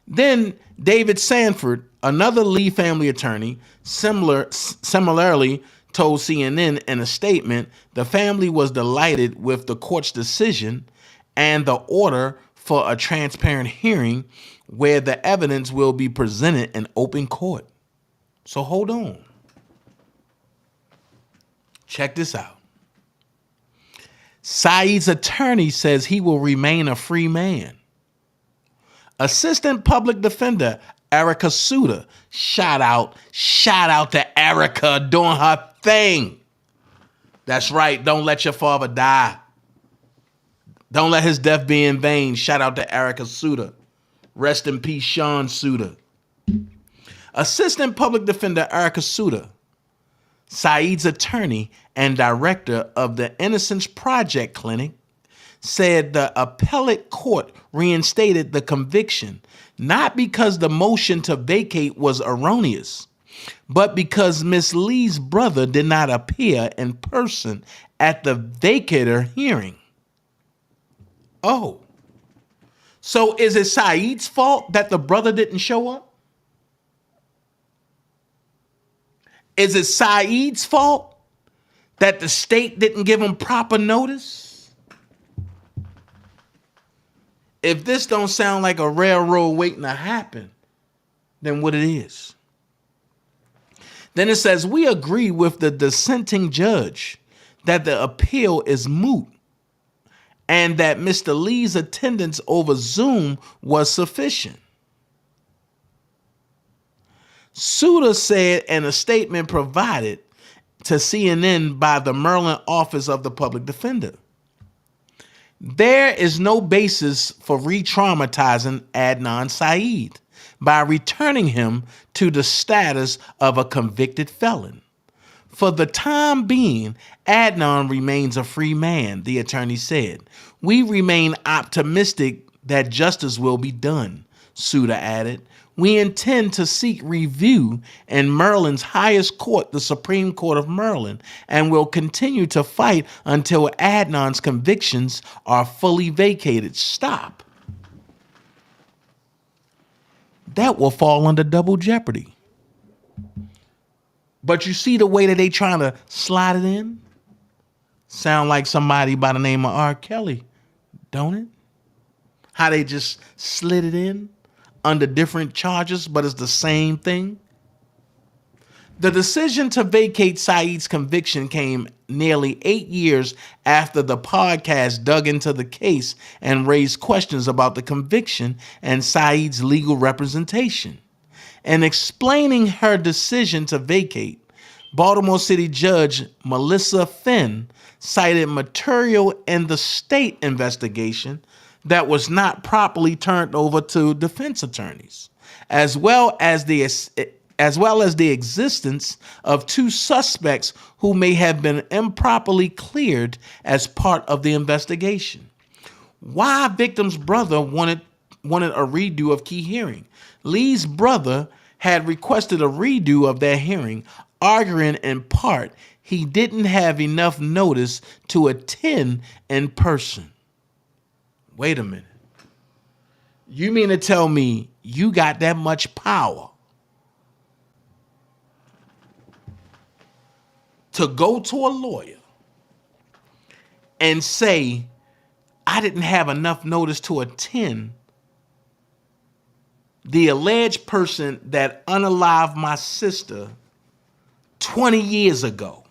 Then David Sanford, another Lee family attorney, similarly told CNN in a statement, the family was delighted with the court's decision and the order for a transparent hearing where the evidence will be presented in open court. So hold on. Check this out. Syed's attorney says he will remain a free man. Assistant Public Defender Erica Suter, shout out to Erica doing her thing. That's right. Don't let your father die. Don't let his death be in vain. Shout out to Erica Suter. Rest in peace, Sean Suter. Assistant Public Defender Erica Suter, Syed's attorney and director of the Innocence Project Clinic, said the appellate court reinstated the conviction, not because the motion to vacate was erroneous, but because Miss Lee's brother did not appear in person at the vacator hearing. Oh. So is it Syed's fault that the brother didn't show up? Is it Syed's fault that the state didn't give him proper notice? If this don't sound like a railroad waiting to happen, then what it is? Then it says, we agree with the dissenting judge that the appeal is moot and that Mr. Lee's attendance over Zoom was sufficient. Suter said in a statement provided to CNN by the Maryland Office of the Public Defender, there is no basis for re-traumatizing Adnan Syed by returning him to the status of a convicted felon. For the time being, Adnan remains a free man, the attorney said. We remain optimistic that justice will be done, Suter added. We intend to seek review in Maryland's highest court, the Supreme Court of Maryland, and will continue to fight until Adnan's convictions are fully vacated. Stop. That will fall under double jeopardy. But you see the way that they trying to slide it in? Sound like somebody by the name of R. Kelly, don't it? How they just slid it in under different charges, but it's the same thing. The decision to vacate Syed's conviction came nearly 8 years after the podcast dug into the case and raised questions about the conviction and Syed's legal representation. In explaining her decision to vacate, Baltimore City Judge Melissa Finn cited material in the state investigation that was not properly turned over to defense attorneys, as well as the existence of two suspects who may have been improperly cleared as part of the investigation. Why victim's brother wanted a redo of key hearing. Lee's brother had requested a redo of their hearing, arguing in part he didn't have enough notice to attend in person. Wait a minute. You mean to tell me you got that much power to go to a lawyer and say, I didn't have enough notice to attend the alleged person that unalived my sister 20 years ago?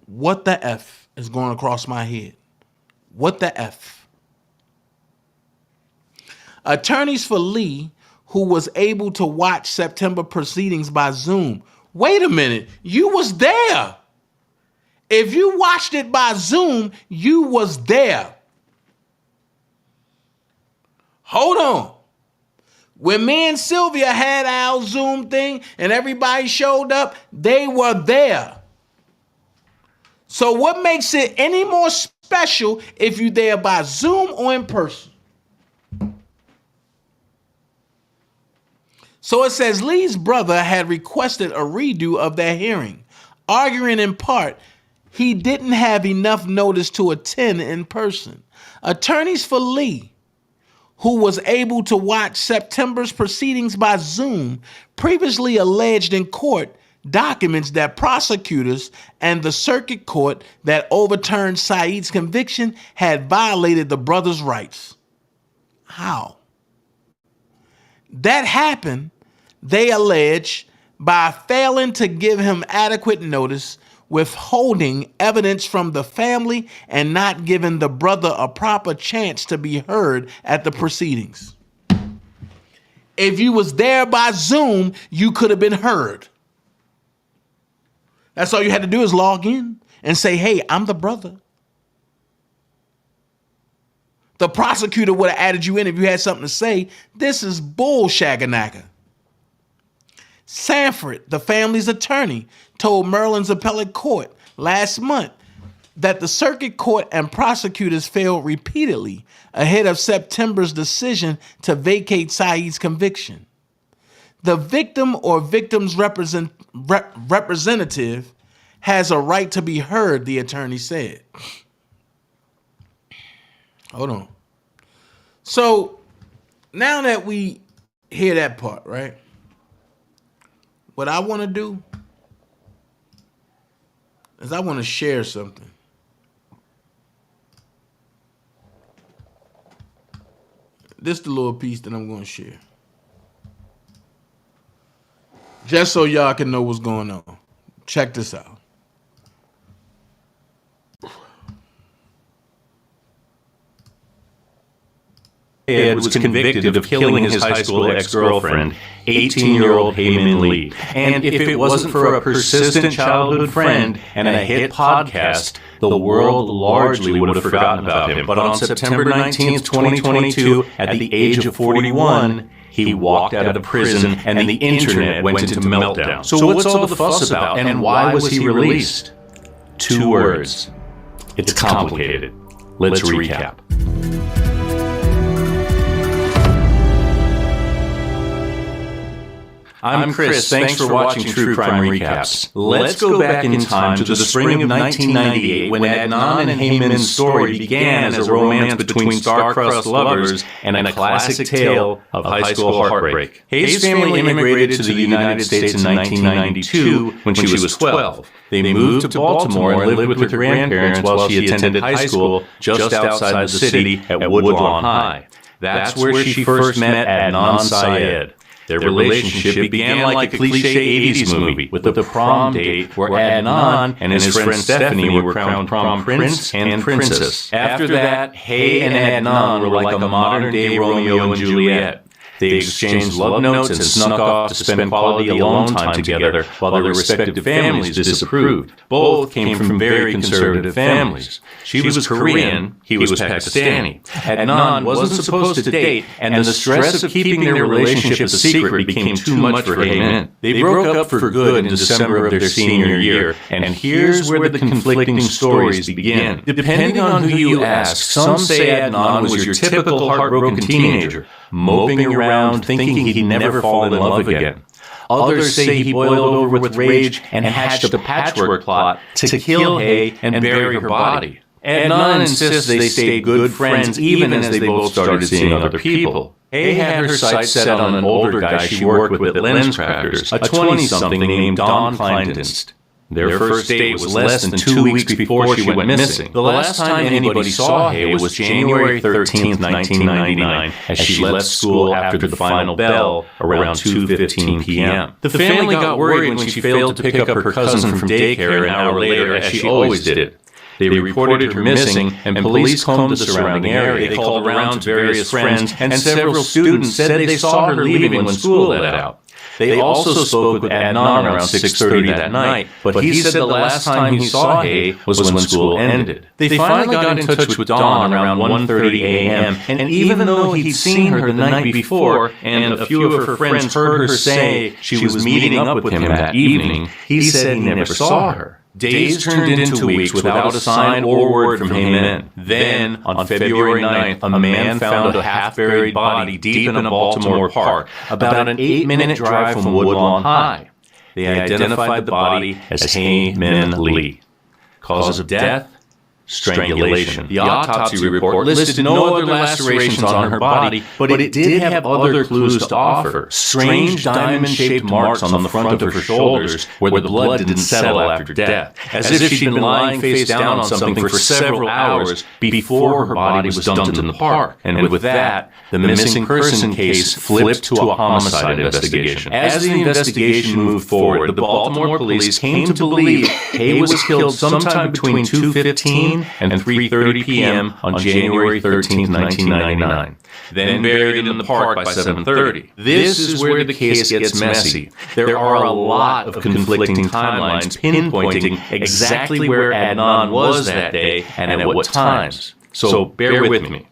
What the F is going across my head? What the F? Attorneys for Lee, who was able to watch September proceedings by Zoom. Wait a minute, you was there. If you watched it by Zoom, you was there. Hold on. When me and Sylvia had our Zoom thing and everybody showed up, they were there. So what makes it any more special if you're there by Zoom or in person? So it says Lee's brother had requested a redo of their hearing, arguing in part he didn't have enough notice to attend in person. Attorneys for Lee, who was able to watch September's proceedings by Zoom, previously alleged in court documents that prosecutors and the circuit court that overturned Syed's conviction had violated the brother's rights. How? That happened, they allege, by failing to give him adequate notice, withholding evidence from the family, and not giving the brother a proper chance to be heard at the proceedings. If you was there by Zoom, you could have been heard. That's all you had to do is log in and say, hey, I'm the brother. The prosecutor would have added you in if you had something to say. This is bull shaganaka. Sanford, the family's attorney, told Maryland's appellate court last month that the circuit court and prosecutors failed repeatedly ahead of September's decision to vacate Syed's conviction. The victim or victim's representative has a right to be heard, the attorney said. Hold on. So now that we hear that part, right? What I want to do is I want to share something. This is the little piece that I'm going to share. Just so y'all can know what's going on. Check this out. Ed was convicted of killing his high school ex-girlfriend, 18-year-old Heyman Lee. And if it wasn't for a persistent childhood friend and a hit podcast, the world largely would have forgotten about him. But on September 19th, 2022, at the age of 41, he walked out of prison and the internet went into meltdown. So what's all the fuss about, and why was he released? 2 words. It's complicated. Let's recap. I'm Chris. Thanks for watching True Crime Recaps. Let's go back in time to the spring of 1998 when Adnan and Heyman's story began as a romance between star-crossed lovers and a classic tale of high school heartbreak. Hay's family immigrated to the United States in 1992 when she was 12. They moved to Baltimore and lived with her grandparents while she attended high school just outside the city at Woodlawn High. That's where she first met Adnan Syed. Their relationship began like a cliché 80s movie, with a prom date where Adnan and his friend Stephanie were crowned prom prince and princess. After that, Hay and Adnan were like a modern-day Romeo and Juliet. They exchanged love notes and snuck off to spend quality alone time together while their respective families disapproved. Both came from very conservative families. She was Korean, he was Pakistani. Adnan wasn't supposed to date, and the stress of keeping their relationship a secret became too much for Heyman. They broke up for good in December of their senior year, and here's where the conflicting stories begin. Depending on who you ask, some say Adnan was your typical heartbroken teenager, moping around thinking he'd never fall in love again. Others say he boiled over with rage and hatched a patchwork plot to kill Hay and bury her body. Adnan insists they stayed good friends even as they both started seeing other people. Hay had her sights set on an older guy she worked with at LensCrafters, a 20-something named Don Kleindienst. Their first date was less than 2 weeks before she went missing. The last time anybody saw Hay was January 13th, 1999, as she left school after the final bell around 2:15 p.m. The family got worried when she failed to pick up her cousin from daycare an hour later, as she always did. They reported her missing, and police combed the surrounding area. They called around to various friends, and several students said they saw her leaving when school let out. They also spoke with Adnan around 6:30 that night, but he said the last time he saw Hay was when school ended. They finally got in touch with Dawn around 1:30 a.m., and even though he'd seen her the night before, and a few of her friends heard her say she was meeting up with him that evening, he said he never saw her. Days turned into weeks without a sign or word from Heyman. Then, on February 9th, a man found a half-buried body deep in a Baltimore park, about an 8-minute drive from Woodlawn High. They identified the body as Heyman Lee. Cause of death? Strangulation. The autopsy report listed no other lacerations on her body, but it did have other clues to offer. Strange diamond-shaped marks on the front of her shoulders where the blood didn't settle after death, as if she'd been lying face down on something for several hours before her body was dumped in the park. And with that, the missing person case flipped to a homicide investigation. As the investigation moved forward, the Baltimore police came to believe Hay was killed sometime between 2:15 15 and 3:30 p.m. on January 13, 1999. Then buried in the park by 7:30. This is where the case gets messy. There are a lot of conflicting timelines pinpointing exactly where Adnan was that day and at what times. So bear with me.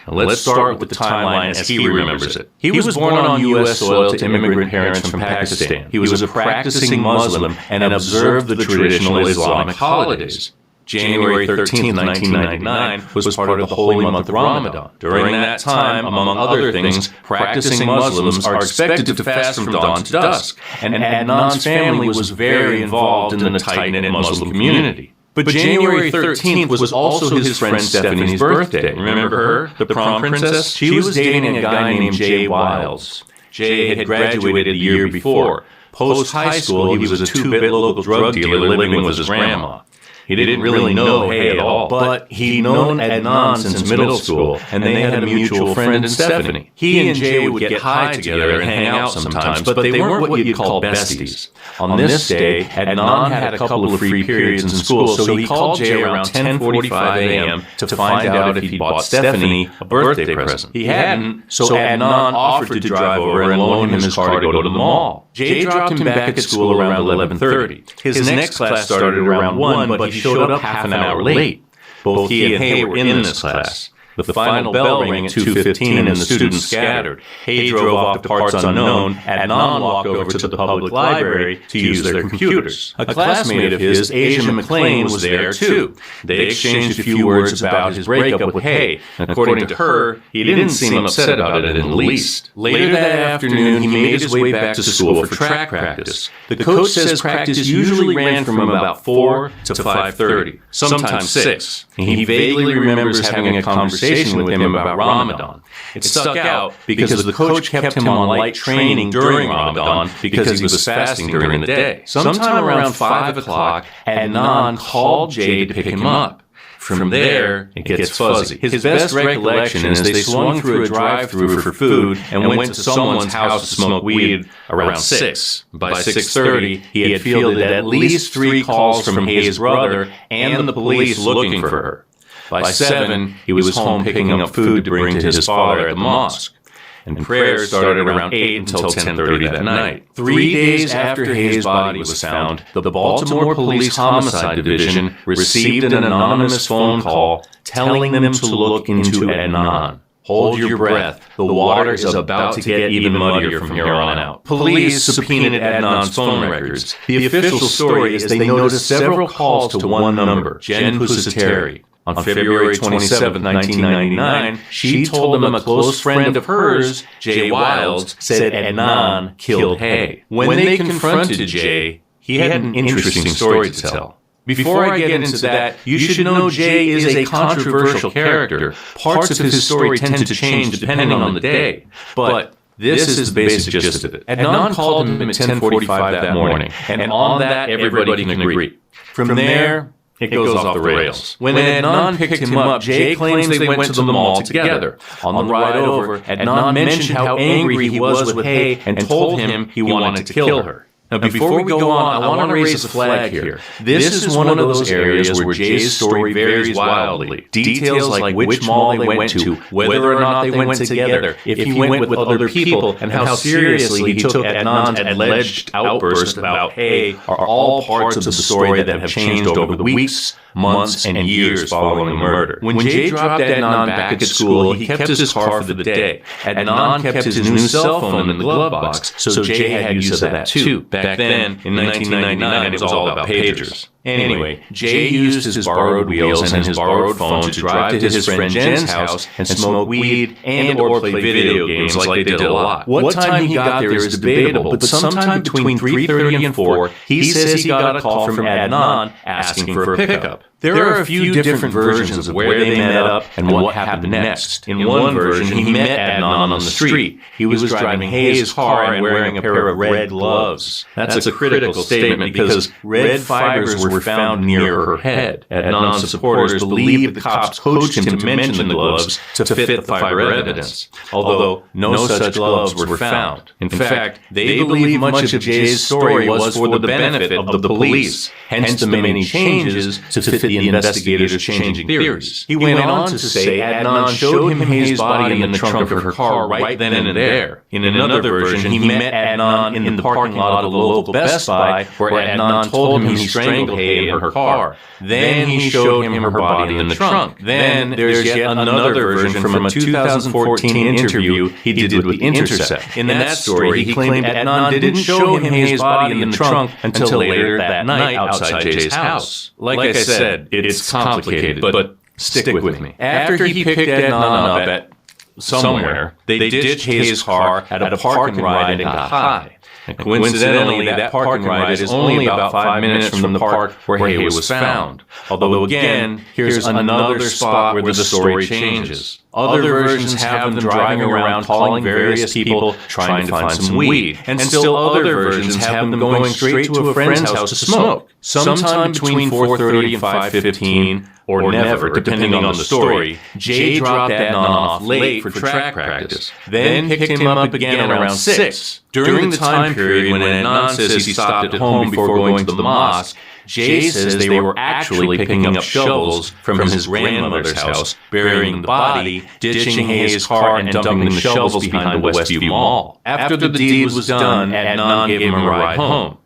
Let's start with the timeline as he remembers it. He was born on U.S. soil to immigrant parents from Pakistan. He was a practicing Muslim and observed the traditional Islamic holidays. January 13, 1999 was part of the holy month of Ramadan. During that time, among other things, practicing Muslims are expected to fast from dawn to dusk, and Adnan's family was very involved in the tight-knit Muslim community. But January 13th was also his friend Stephanie's birthday. Remember her, the prom princess? She was dating a guy named Jay Wiles. Jay had graduated the year before. Post-high school, he was a two-bit local drug dealer living with his grandma. He didn't really know Hay at all, but he'd known Adnan since middle school, and they had a mutual friend in Stephanie. He and Jay would get high together and hang out sometimes, but they weren't what you'd call besties. On this day, Adnan had a couple of free periods in school, so he called Jay around 10:45 a.m. to find out if he'd bought Stephanie a birthday present. He hadn't, so Adnan offered to drive over and loan him his car to go to the mall. Jay dropped him back at school around 11:30. His next class started around 1, but he showed up half an hour late. Both he and Hay were in this class. The final bell rang at 2:15 and the students scattered. Hay drove off to parts unknown. Adnan walked over to the public library to use their computers. A classmate of his, Asia McLean, was there too. They exchanged a few words about his breakup with Hay. According to her, he didn't seem upset about it in the least. Later that afternoon, he made his way back to school for track practice. The coach says practice usually ran from about 4 to 5:30, sometimes 6. He vaguely remembers having a conversation with him about Ramadan. It stuck out because the coach kept him on light training during Ramadan because he was fasting during the day. Sometime around 5 o'clock, Adnan called Jay to pick him up. From there, it gets fuzzy. His best recollection is they swung through a drive-thru for food and went to someone's house to smoke weed around 6. By 6:30, he had fielded at least 3 calls from Hay's brother and the police looking for her. By 7, he was home picking up food to bring to his father at the mosque. And prayer started around 8 until 10:30 that night. 3 days after Hay's body was found, the Baltimore Police Homicide Division received an anonymous phone call telling them to look into Adnan. Hold your breath. The water is about to get even muddier from here on out. Police subpoenaed Adnan's phone records. The official story is they noticed several calls to one number, Jen Pusateri. On February 27, 1999, she told them a close friend of hers, Jay Wiles, said Adnan killed Hay. When they confronted Jay, he had an interesting story to tell. Before I get into that, you should know Jay is a controversial character. Parts of his story tend to change depending on the day. But this is the basic gist of it. Adnan called him at 10:45 that morning, and on that everybody can agree. From there, it goes off the rails. When Adnan picked him up, Jay claims they went to the mall together. On the ride over, Adnan mentioned how angry he was with Hay and told him he wanted to kill her. Now, before we go on, I want to raise a flag here. This is one of those areas where Jay's story varies wildly. Details like which mall they went to, whether or not they went together, if he went with other people, and how seriously he took Adnan's alleged outburst about Hay are all parts of the story that have changed over the weeks, months, and years following the murder. When Jay dropped Adnan back at school, he kept his car for the day. Adnan kept his new cell phone in the glove box, so Jay had use of that too. Back then, in 1999, it was all about pagers. Anyway, Jay used his borrowed wheels and his borrowed phone to drive to his friend Jen's house and smoke weed and or play video games like they did a lot. What time he got there is debatable, but sometime between 3:30 and 4, he says he got a call from Adnan asking for a pickup. There are a few different versions of where they met up and what happened next. In one version, he met Adnan on the street. He was driving Hay's car and wearing a pair of red gloves. That's a critical statement because red fibers were were found near her head. Adnan's supporters believe the cops coached him to mention the gloves to fit the fiber evidence, although no such gloves were found. In fact, they believe much of Jay's story was for the benefit of the police, hence the many changes to fit the investigators' changing theories. He went on to say Adnan showed him Hayes' body in the trunk of her car right then and there. In another version, he met Adnan in the parking lot of the local Best Buy, where Adnan told him he strangled Hay in her car. Then he showed him her body in the trunk. Then there's yet another version from a 2014 interview he did with The Intercept. In that story, he claimed Adnan didn't show him Hayes' body in the trunk until later that night outside Jay's house. Like I said, it's complicated, but stick with me. After he picked Adnan up at somewhere, they ditched Hayes' car at a parking ride and got high. And coincidentally, that parking ride is only about 5 minutes from the park where Hay was found. Although again, here's another spot where the story changes. Other versions have them driving around calling various people trying to find some weed. And still other versions have them going straight to a friend's house to smoke. Sometime between 4:30 and 5:15, or never, depending on the story, Jay dropped Adnan off late for track practice, then picked him up again around 6. During the time period when Adnan says he stopped at home before going to the mosque, Jay says they were actually picking up shovels from his grandmother's house, burying the body, ditching Hayes' car, and dumping the shovels behind the Westview Mall. After the deed was done, Adnan gave him a ride home.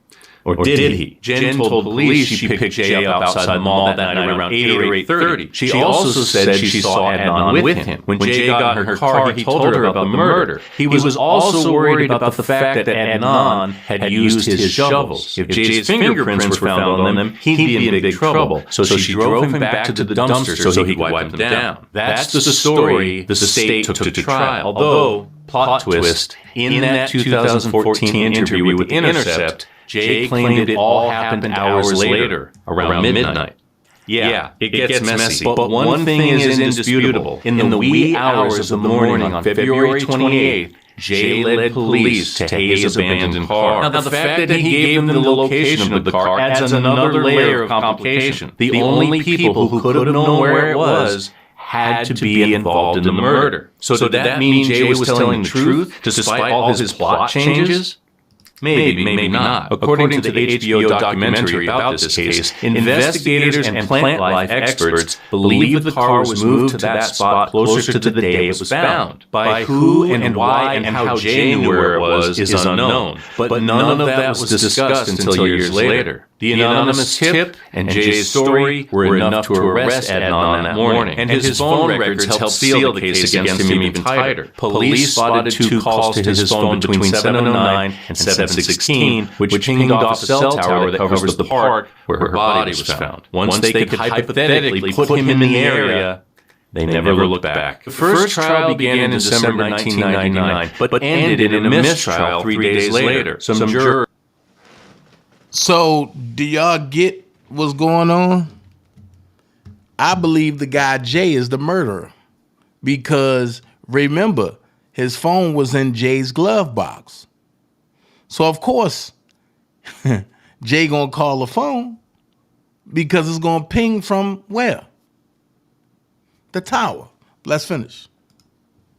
Or did he? Jen told police she picked Jay up outside the mall that night around 8 or 8:30. She also said she saw Adnan with him. When Jay got in her car, he told her about the murder. He was also worried about the fact that Adnan had used his shovels. If Jay's fingerprints were found on them, he'd be in big trouble. So she drove him back to the dumpster so he could wipe them down. That's the story the state took to trial. Although, plot twist, in that 2014 interview with The Intercept, Jay claimed it all happened hours later, around midnight. Yeah, it gets messy, but one thing is indisputable. In the wee hours of the morning on February 28th, Jay led police to Hayes' abandoned car. Now, the fact that he gave them the location of the car adds another layer of complication. The only people who could have known where it was had to be involved in the murder. So did that mean Jay was telling the truth despite all his plot changes? Maybe, maybe not. According to the HBO documentary about this case, investigators and plant life experts believe the car was moved to that spot closer to the day it was found. By who and why and how Jay knew where it was is unknown, but none of that was discussed until years later. The anonymous tip and Jay's story were enough to arrest Adnan that morning, and his phone records helped seal the case against him even tighter. Police spotted 2 calls to his phone between 7:09 and 7:16, which pinged off a cell tower that covers the park where her body was found. Once they could hypothetically put him in the area, they never looked back. The first trial began in December 1999, but ended in a mistrial 3 days later. Some jurors. So, do y'all get what's going on? I believe the guy Jay is the murderer because remember, his phone was in Jay's glove box. So, of course, Jay gonna call the phone because it's gonna ping from where? The tower. Let's finish.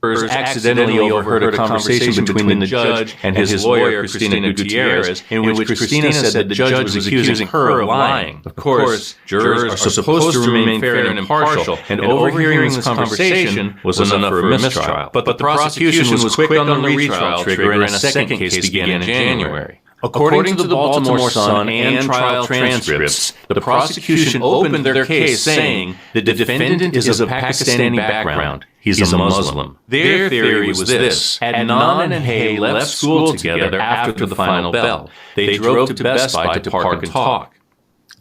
Accidentally overheard a conversation between the judge and his lawyer, Christina Gutierrez, in which Christina said the judge was accusing her of lying. Of course, jurors are supposed to remain fair and impartial, and overhearing this conversation was enough for a mistrial. But the prosecution was quick on the retrial trigger, and a second case began in January. According to the Baltimore Sun and trial transcripts, the prosecution opened their case saying the defendant is of Pakistani background. He's a Muslim. Their theory was this: Adnan and Hay left school together after the final bell. They drove to Best Buy to park and talk.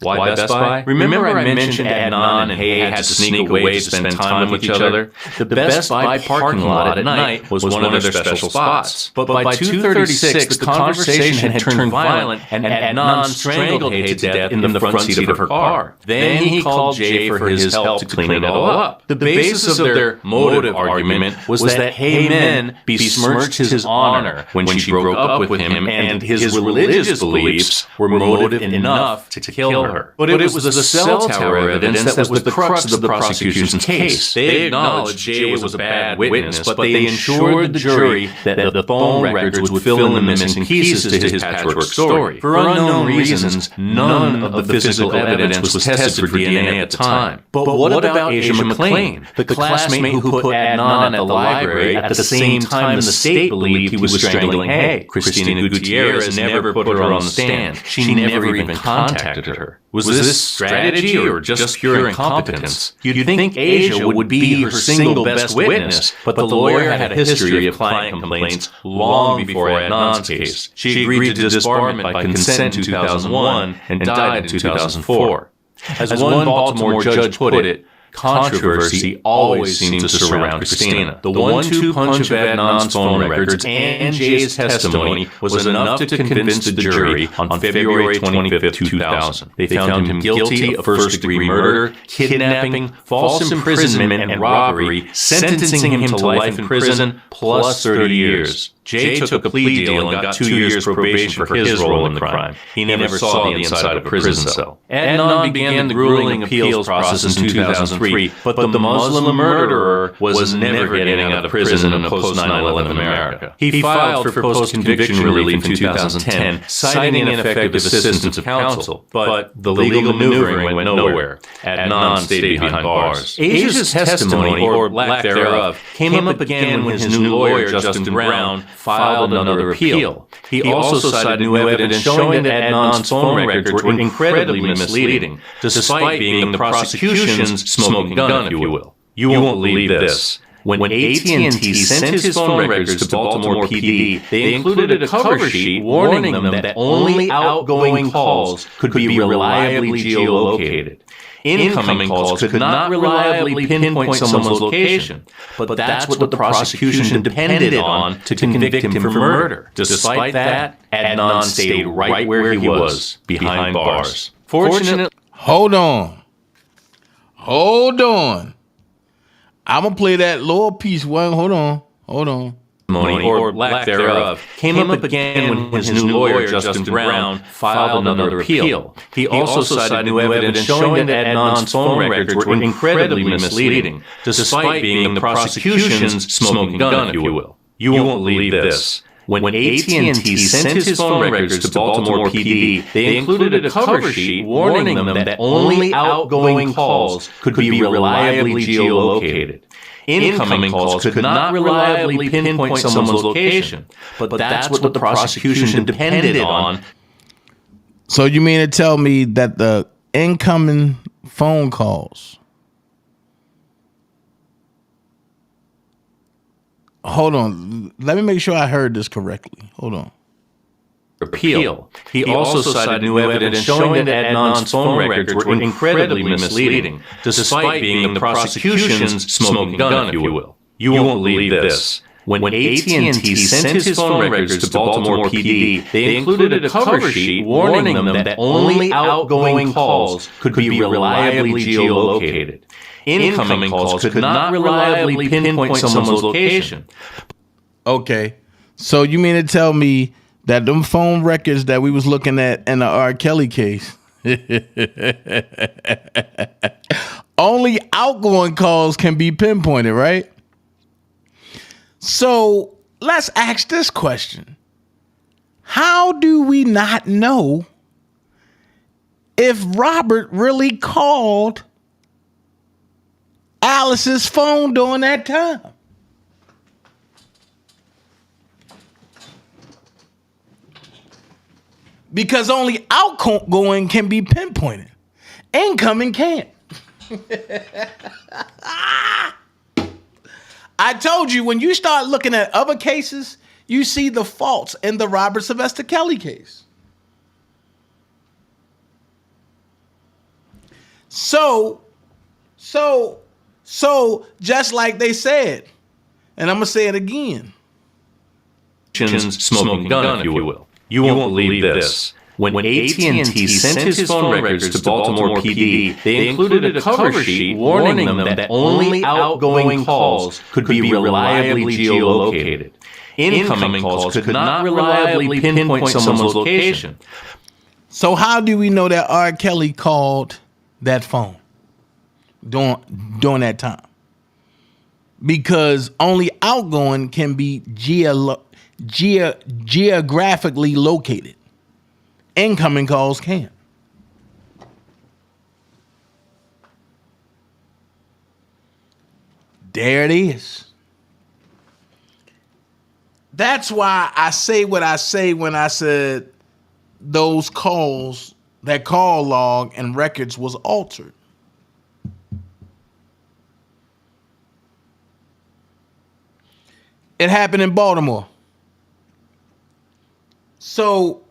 Why Best Buy? Remember I mentioned Adnan and Hay had to sneak away to spend time with each other? The Best Buy parking lot at night was one of their special spots. But by 2:36, the conversation had turned violent, and Adnan strangled Hay to death in the front seat of her car. Then he called Jay for his help to clean it all up. The basis of their motive argument was that Hay besmirched his honor when she broke up with him, and his religious beliefs were motive enough to kill her. her. But it was the cell tower evidence that was the crux of the prosecution's case. They acknowledged Jay was a bad witness, but they ensured the jury that the phone records would fill in the missing pieces to his patchwork story. For unknown reasons, none of the physical evidence was tested for DNA at the time. But what about Asia McClain, the classmate who put Adnan at the library at the same time the state believed he was strangling Hay? Christina Gutierrez never put her on the stand. She never even contacted her. Was this strategy or just pure incompetence? You'd think Asia would be her single best witness, but the lawyer had a history of client complaints long before Adnan's case. She agreed to disbarment by consent in 2001 and died in 2004. As one Baltimore judge put it, controversy always seemed to surround Christina. The 1-2 punch of Adnan's phone records and Jay's testimony was enough to convince the jury on February 25, 2000. They found him guilty of first-degree murder, kidnapping, false imprisonment, and robbery, sentencing him to life in prison plus 30 years. Jay took a plea deal and got 2 years probation for his role in the crime. He never saw the inside of a prison cell. Adnan began the grueling appeals process in 2003, but the Muslim murderer was never getting out of prison in a post-9/11 America. He filed for post-conviction relief in 2010, citing ineffective assistance of counsel, but the legal maneuvering went nowhere. Adnan stayed behind bars. Asia's testimony, or lack thereof, came up again when his new lawyer, Justin Brown, filed another appeal. He also cited new evidence showing that Adnan's phone records were incredibly misleading, despite being the prosecution's smoking gun, if you will. You won't believe this. When AT&T sent his phone records to Baltimore PD, they included a cover sheet warning them that only outgoing calls could be reliably geolocated. Incoming calls could not reliably pinpoint someone's location, but that's what the prosecution depended on to convict him for murder. Despite that, Adnan stayed right where he was, behind bars. Fortunately, Hold on. I'm going to play that lower piece one. Hold on. Or lack thereof, came up again when his new lawyer, Justin Brown, filed another appeal. He also cited new evidence showing that Adnan's phone records were incredibly misleading, despite being the prosecution's smoking gun, if you will. You won't believe this. When AT&T sent his phone records to Baltimore PD, they included a cover sheet warning them that only outgoing calls could be reliably geolocated. Incoming calls could not reliably pinpoint someone's location, but that's what the prosecution depended on. So you mean to tell me that the incoming phone calls... Hold on. Let me make sure I heard this correctly. Hold on. Appeal. He also cited new evidence showing that Adnan's phone records were incredibly misleading, despite being the prosecution's smoking gun, if you will. You won't believe this. When AT&T sent his phone records to Baltimore PD, they included a cover sheet warning them that only outgoing calls could be reliably geolocated. Incoming calls could not reliably pinpoint someone's location. Okay. So you mean to tell me that them phone records that we was looking at in the R. Kelly case, only outgoing calls can be pinpointed, right? So let's ask this question. How do we not know if Robert really called Alice's phone during that time? Because only outgoing can be pinpointed. Incoming can't. I told you, when you start looking at other cases, you see the faults in the Robert Sylvester Kelly case. So just like they said, and I'm going to say it again. Smoking gun, if you will. You won't believe this. When AT&T sent his phone records to Baltimore PD, they included a cover sheet warning them that only outgoing calls could be reliably geolocated. Incoming calls could not reliably pinpoint someone's location. So how do we know that R. Kelly called that phone during that time? Because only outgoing can be geographically located. Incoming calls can't. There it is. That's why I say what I say when I said those calls, that call log and records was altered. It happened in Baltimore. So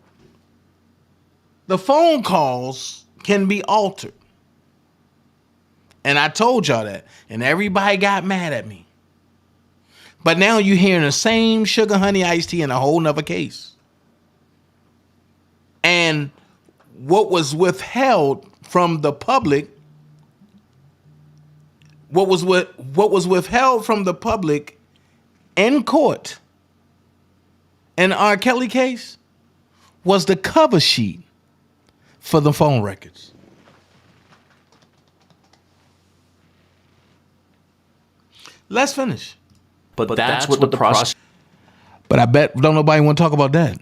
the phone calls can be altered. And I told y'all that. And everybody got mad at me. But now you're hearing the same sugar honey iced tea in a whole nother case. And what was withheld from the public, what was withheld from the public in court in R. Kelly case was the cover sheet for the phone records. Let's finish. But that's what the prosecution But I bet don't nobody want to talk about that.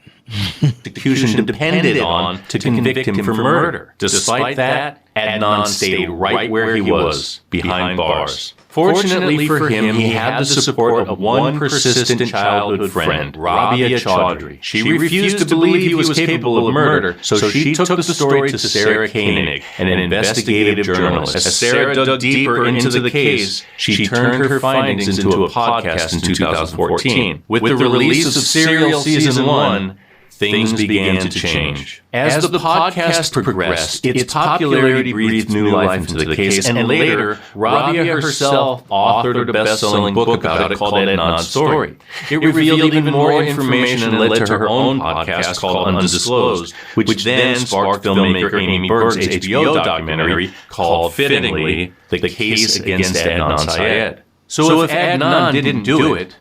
depended on to convict him for murder. Despite that, Adnan stayed right where he was, behind bars. Fortunately for him, he had the support of one persistent childhood friend, Rabia Chaudhry. She refused to believe he was capable of murder, so she took the story to Sarah Koenig, an investigative journalist. As Sarah dug deeper into the case, she turned her findings into a podcast in 2014. With the release of Serial Season 1, things began to change. As the podcast progressed, its popularity breathed new life into the case, and later, Rabia herself authored a best-selling book about it called Adnan's Story. It revealed even more information and led to her own podcast called Undisclosed, which then sparked filmmaker Amy Berg's HBO documentary called, fittingly, The Case Against Adnan Syed. So if Adnan didn't do it,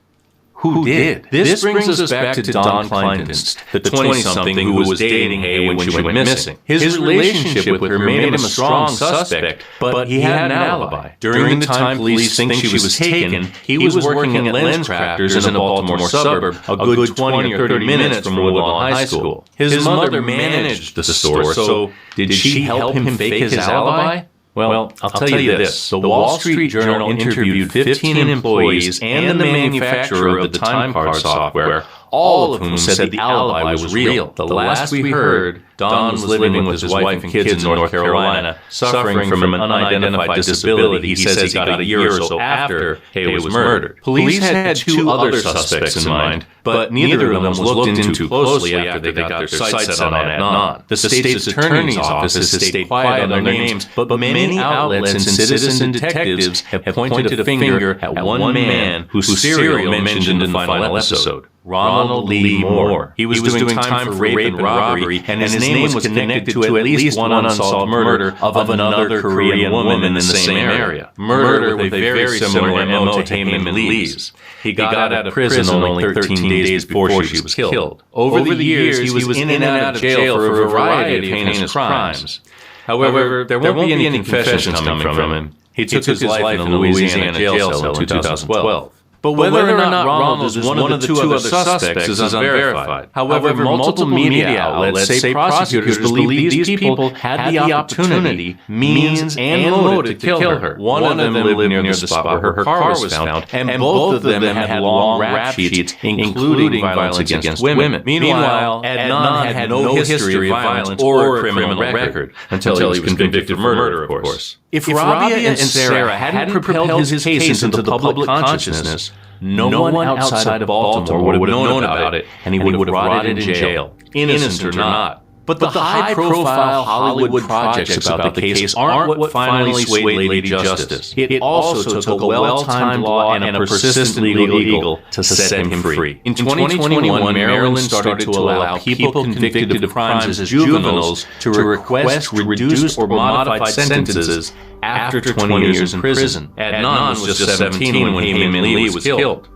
who did? This brings us back to Don Kleindienst, the 20-something who was dating Hay when she went missing. His relationship with her made him a strong suspect, but he had an alibi. During the time police think she was taken, he was working at Lens Crafters in a Baltimore suburb, a good 20 or 30 minutes from Woodlawn High School. His mother managed the store, so did she help him fake his alibi? Well, I'll tell you this. The Wall Street Journal interviewed 15 employees and the manufacturer of the time card software, all of whom said the alibi was real. The last we heard, Don was living with his wife and kids in North Carolina, suffering from an unidentified disability. He says he got a year or so after Hay was murdered. Police had two other suspects in mind, but neither of them was looked into closely after they got their sights set on Adnan. The state's attorney's office has stayed quiet on their names, but many outlets and citizen detectives have pointed a finger at one man whose serial mentioned in the final episode. Ronald Lee Moore. He was doing time for rape and robbery, and his name was connected to at least one unsolved murder of another Korean woman in the same area. Murder with a very similar MO to Heyman Lee's. He got out of prison only 13 days before she was killed. Over the years, he was in and out of jail for a variety of heinous crimes. However, there won't be any confessions coming from him. He took his life in a Louisiana jail cell in 2012. But whether or not Ronald is one of the two other suspects is unverified. However, multiple media outlets say prosecutors believe these people had the opportunity, means, and motive to kill her. One of them lived near the spot where her car was found, and both of them had long rap sheets, including violence against women. Meanwhile, Adnan had no history of violence or a criminal record until he was convicted of murder, of course. If Rabia and Sarah hadn't propelled his case into the public consciousness, no one outside of Baltimore would have known about it, and he would have rotted in jail, innocent or not. But the high-profile Hollywood projects about the case aren't what finally swayed Lady Justice. It also took a well-timed law and a persistent legal eagle to set him free. In 2021, Maryland started to allow people convicted of crimes as juveniles to request reduced or modified sentences after 20 years in prison. Adnan was just 17 when Heyman Lee was killed.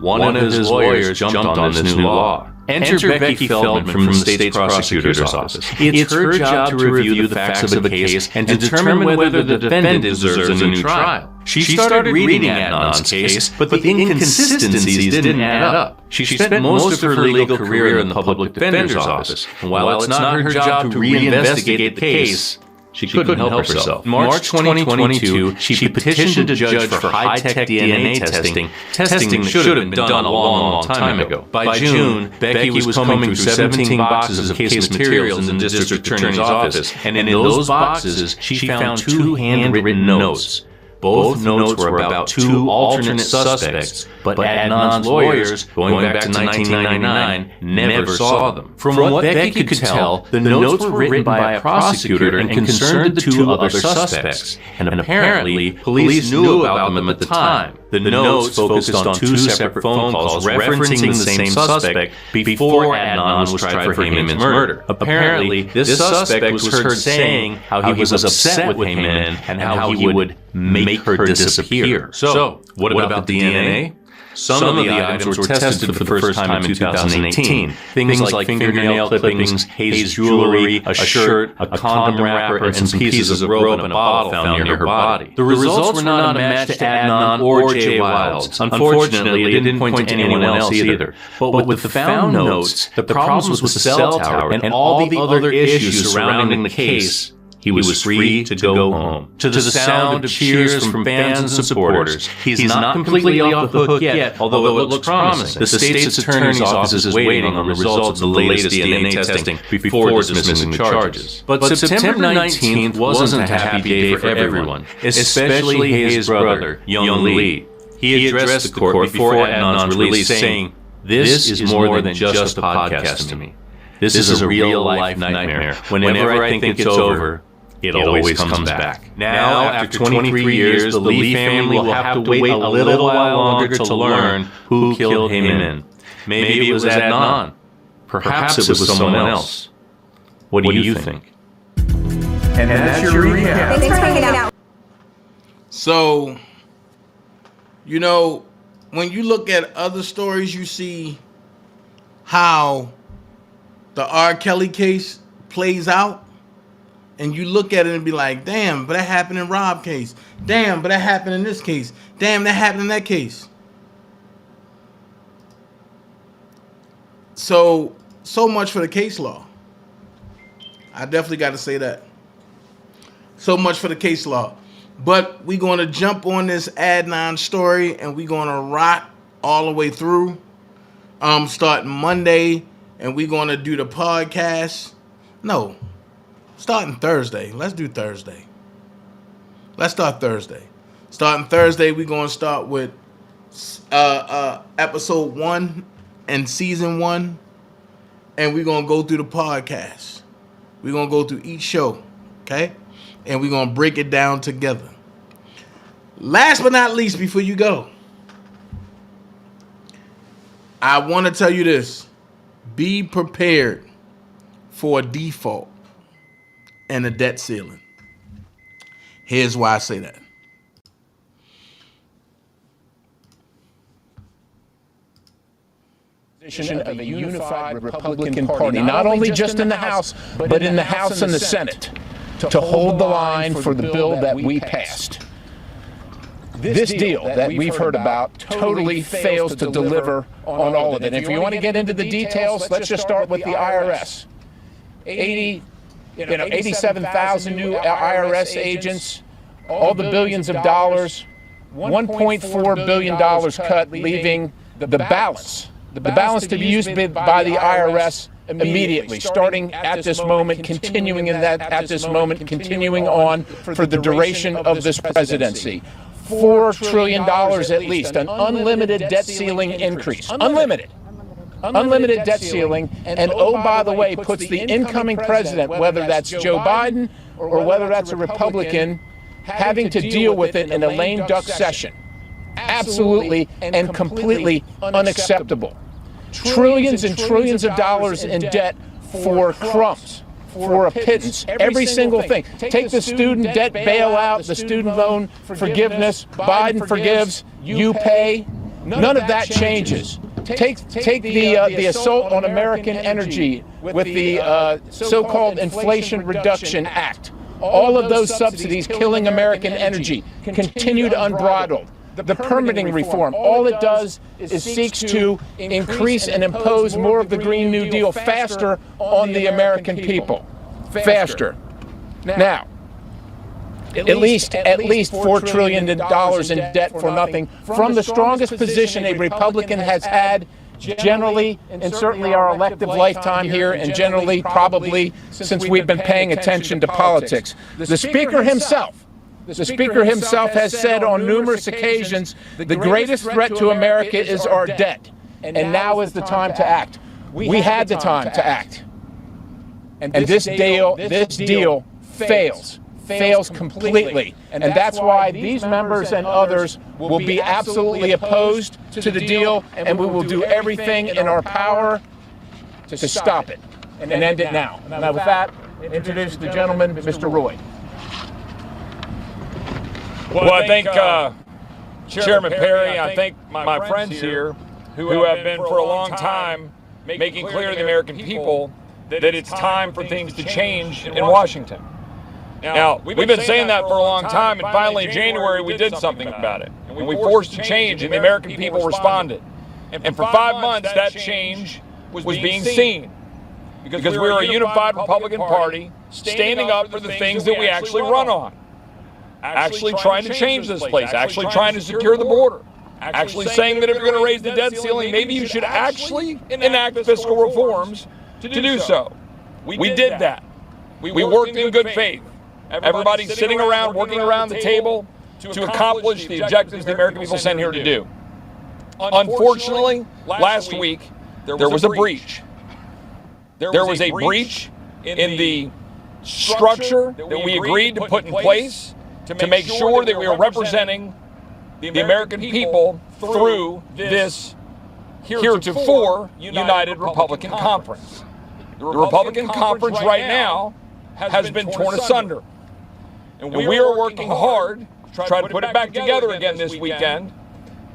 one of his lawyers jumped on this new law. Enter Becky Feldman from the state's prosecutor's office. It's her job to review the facts of a case and to determine whether the defendant deserves a new trial. She started reading Adnan's case, but the inconsistencies didn't add up. She spent most of her legal career in the public defender's office, and while it's not her job to reinvestigate the case, she couldn't help herself. In March 2022, she petitioned a judge for high-tech DNA testing that should have been done a long time ago. By June, Becky was combing through 17 boxes of case materials in the district attorney's office, and in those boxes, she found 2 handwritten notes. Both notes were about 2 alternate suspects, but Adnan's lawyers, going back to 1999, never saw them. From what Becky could tell, the notes were written by a prosecutor and concerned the 2 other suspects, and apparently police knew about them at the time. The notes focused on 2 separate phone calls referencing the same suspect before Adnan was tried for Hayman's murder. Apparently, this suspect was heard saying how he was upset with Hayman and how he would make her disappear. So, what about the DNA? Some of the items were tested for the first time in 2018. Things like fingernail clippings, Hayes jewelry, a shirt, a condom wrapper, and some pieces of rope in a bottle found near her body. The results were not a match to Adnan or Jay Wilde's. Unfortunately, it didn't point to anyone else either. But with the found notes, the problems with the cell tower and all the other issues surrounding the case, he was free to go home. To the sound of cheers from fans and supporters. He's not completely off the hook yet, although it looks promising. The state's attorney's office is waiting on the results of the latest DNA testing before dismissing the charges. But September 19th wasn't a happy day for everyone, especially Hayes' brother, Young Lee. He addressed the court before Adnan's release, saying, "This is more than just a podcast to me. This is a real-life nightmare. Whenever I think it's over, it always comes back." Now, after 23 years, the Lee family will have to wait a little while longer to learn who killed Innn. Maybe it was Adnan. Perhaps it was someone else. What do you think? And that's your recap. Thanks for hanging out. So, you know, when you look at other stories, you see how the R. Kelly case plays out. And you look at it and be like, damn, but that happened in Rob case. Damn, but that happened in this case. Damn, that happened in that case. So much for the case law. I definitely got to say that. So much for the case law. But we're going to jump on this Adnan story and we're going to rock all the way through. Starting Monday, and we're going to do the podcast. No. Starting Thursday. Let's do Thursday. Let's start Thursday. Starting Thursday, we're going to start with episode 1 and season 1. And we're going to go through the podcast. We're going to go through each show. Okay? And we're going to break it down together. Last but not least, before you go, I want to tell you this. Be prepared for a default and a debt ceiling. Here's why I say that. Of a unified Republican Party, not only just in the House, but in the House and the Senate, to hold the line for the bill that we passed. This deal that we've heard about totally fails to deliver on all of it. And if you want to get into the details, let's just start with the IRS. 87,000 new IRS agents, all the billions of dollars, $1.4 billion cut, leaving the balance to be used by the IRS immediately, starting at this moment, continuing on for the duration of this presidency. $4 trillion at least, an unlimited debt ceiling increase. Unlimited debt ceiling, and oh, by the way, puts the incoming president, whether that's Joe Biden or whether that's a Republican, having to deal with it in a lame duck session. Absolutely and completely unacceptable. Trillions and trillions of dollars in debt for crumbs, for a pittance, every single thing. Take the student debt bailout, the student loan forgiveness, Biden forgives, you pay. None of that changes. Take the assault on American energy with the so-called Inflation Reduction Act. All of those subsidies killing American energy continued unbridled. The permitting reform, all it does is seeks to increase and impose more of the Green New Deal faster on the American people. Faster. Now, at least $4 trillion in debt for nothing from the strongest position a Republican has had generally, and certainly our elective lifetime here, and generally probably since we've been paying attention to politics. The Speaker himself has said on numerous occasions, the greatest threat to America is our debt, and now is the time to act. We had the time to act. And this deal fails completely. And that's why these members and others will be absolutely opposed to the deal, and we will do everything in our power to stop it and end it now. Now with that, introduce the gentleman, Mr. Roy. Well, I thank Chairman Perry, I thank my friends here who have been for a long time making clear to the American people that it's time for things to change in Washington. Now, we've been saying that for a long time, and finally in January we did something about it. And we forced a change, and the American people responded. And for 5 months that change was being seen. Because we were a unified Republican Party standing up for the things that we actually run on. Actually trying to change this place, actually trying to secure the border, actually saying that if you're going to raise the debt ceiling, maybe you should actually enact fiscal reforms to do so. We did that. We worked in good faith. Everybody's sitting around, working around the table to accomplish the objectives the American people sent here to do. Unfortunately, last week, there was a breach. There was a breach in the structure that we agreed to put in place to make sure that we are representing the American people through this heretofore United Republican Conference. The Republican Conference right now has been torn asunder. And we are working hard to try to put it back together again this weekend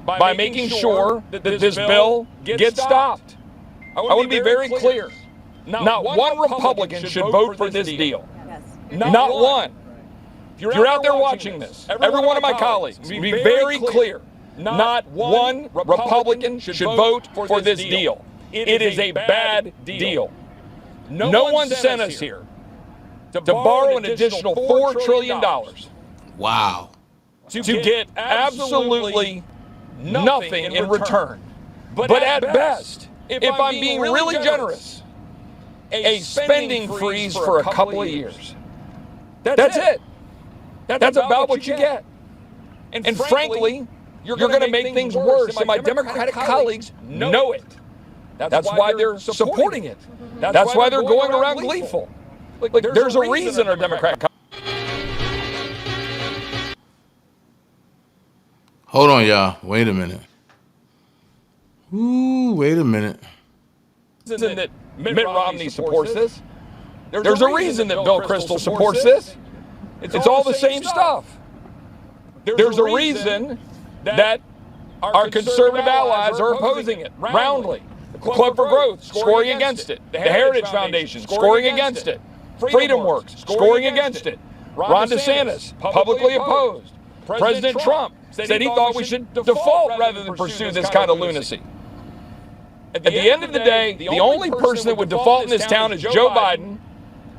by making sure that this bill gets stopped. I want to be very clear. Not one Republican should vote for this deal. Not one. If you're out there watching this, every one of my colleagues, be very clear. Not one Republican should vote for this deal. It is a bad deal. No one sent us here to borrow an additional $4 trillion. Wow. To get absolutely nothing in return. But at best, if I'm being really generous, a spending freeze for a couple of years. That's it. That's about what you get. And frankly, you're going to make things worse, and my Democratic colleagues know it. That's why they're supporting it. That's why they're going around gleeful. Like there's a reason our Democratic Hold on, y'all. Wait a minute. Ooh, wait a minute. that Mitt Romney supports this. There's a reason that Bill Kristol supports this. It's all the same stuff. There's a reason that our conservative allies are opposing it roundly. The Club for Growth, scoring against it. The Heritage Foundation, scoring against it. Freedom Works, scoring against it. Ron DeSantis, publicly opposed. President Trump said he thought we should default rather than pursue this kind of lunacy. At the end of the day, the only person that would default in this town is Joe Biden,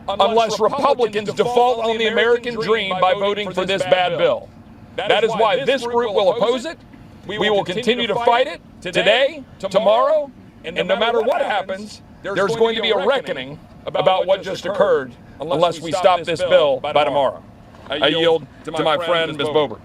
unless Republicans default on the American dream by voting for this bad bill. That is why this group will oppose it. We will continue to fight it today, tomorrow, and no matter what happens, there's going to be a reckoning about what just occurred unless we stop this bill by tomorrow. I yield to my friend, Ms. Boebert.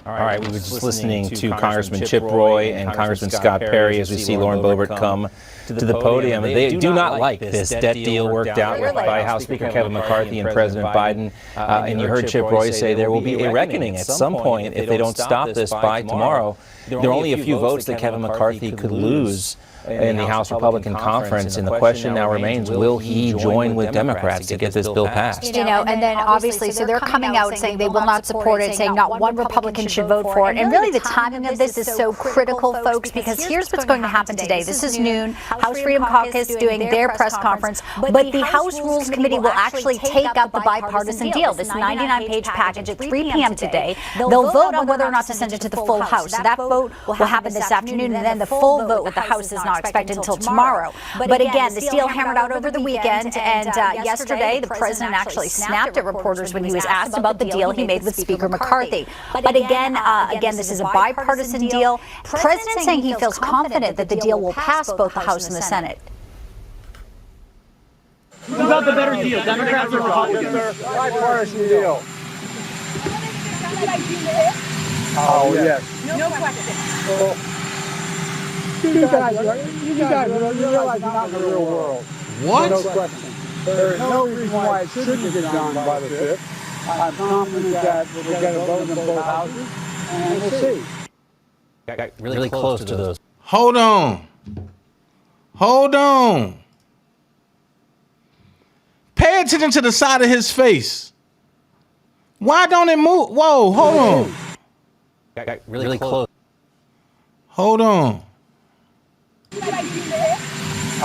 All right, we were just listening to Congressman Chip Roy and Congressman Scott Perry as we see Lauren Boebert come to the podium. They do not like this debt deal worked out by House Speaker Kevin McCarthy and President Biden. And you heard Chip Roy say there will be a reckoning at some point if they don't stop this by tomorrow. There are only a few votes that Kevin McCarthy could lose in the House Republican Conference, and the question now remains, will he join with Democrats to get this bill passed? You know, and then obviously, so they're coming out saying they will not support it, saying not one Republican should vote for it. And really the timing of this is so critical, folks, because here's what's going to happen today. This is noon, House Freedom Caucus doing their press conference, but the House Rules Committee will actually take up the bipartisan deal, this 99-page package at 3 p.m. today. They'll vote on whether or not to send it to the full House. So that vote will happen this afternoon, and then the full vote with the House is not expected until tomorrow. But again, this deal hammered out over the weekend, and yesterday the president actually snapped at reporters when he was asked about the deal he made with Speaker McCarthy. But again, this is a bipartisan deal. President saying he feels confident that the deal will pass both the House and the Senate. Who got the better deal, Democrats or Republicans? Bipartisan deal. Oh, yes. No question. Well, you guys realize you're not in the real world. What? No question. There's no reason why it shouldn't get done by the 5th. I'm confident that we'll get a vote in both houses, and we'll see. Got really close to those. Hold on. Hold on. Pay attention to the side of his face. Why don't it move? Whoa, hold on. Got really close. Hold on.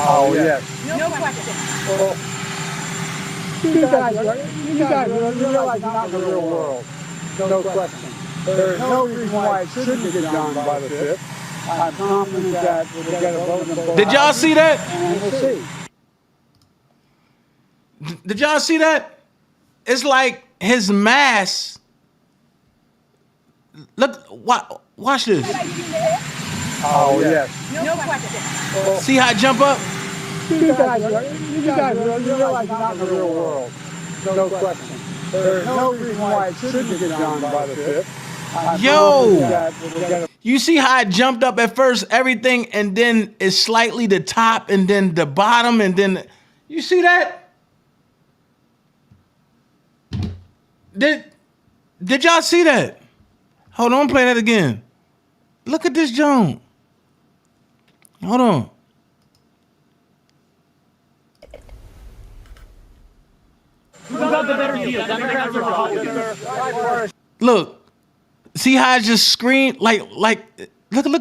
Oh, yes. No question. Well, you guys realize you're not in the real world. No question. There's no reason why it shouldn't get done by the 5th. I'm confident that we'll get a vote in both Did y'all see that? and we'll see. Did y'all see that? It's like his mask. Look, watch this. Oh, yes. No question. See how it jump up? You guys realize you're not in the real world. No question. There's no reason why it shouldn't get done by the 5th. Yo, you see how it jumped up at first, everything, and then it's slightly the top, and then the bottom, and then you see that? Did y'all see that? Hold on, play that again. Look at this junk. Hold on. Who got the better deal, Democrats or Republicans? Look, see how it just screamed like look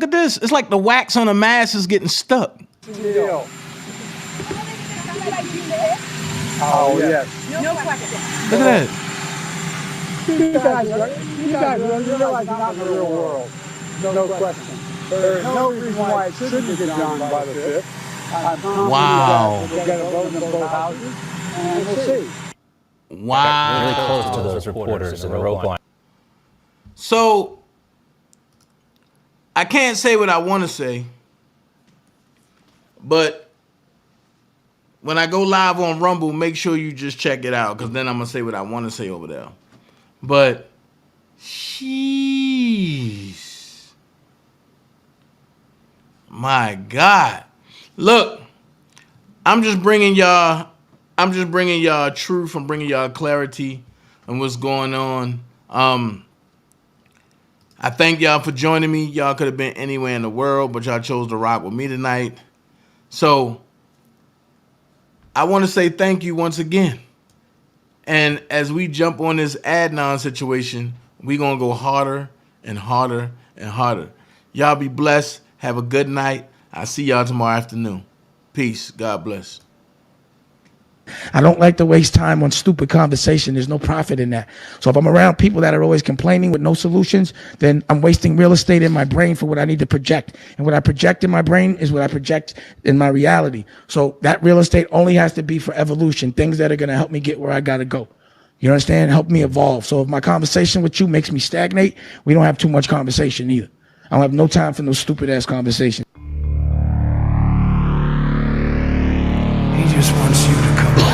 at this. It's like the wax on the mask is getting stuck. Deal. Oh, yes. No question. Look at that. You guys realize you're not in the real world. No question. There's no reason why it shouldn't get done by the 5th. I'm confident Wow. that we'll get a vote in both houses, and we'll see. Wow. Really close to those reporters in the rope line. So I can't say what I want to say, but when I go live on Rumble, make sure you just check it out, because then I'm going to say what I want to say over there. But, jeez. My God. Look, I'm just bringing y'all truth. I'm bringing y'all clarity on what's going on. I thank y'all for joining me. Y'all could have been anywhere in the world, but y'all chose to rock with me tonight. So I want to say thank you once again. And as we jump on this Adnan situation, we're going to go harder and harder and harder. Y'all be blessed. Have a good night. I'll see y'all tomorrow afternoon. Peace. God bless. I don't like to waste time on stupid conversation. There's no profit in that. So if I'm around people that are always complaining with no solutions, then I'm wasting real estate in my brain for what I need to project. And what I project in my brain is what I project in my reality. So that real estate only has to be for evolution, things that are going to help me get where I got to go. You understand? Help me evolve. So if my conversation with you makes me stagnate, we don't have too much conversation either. I don't have no time for no stupid ass conversation. He just wants you to come on.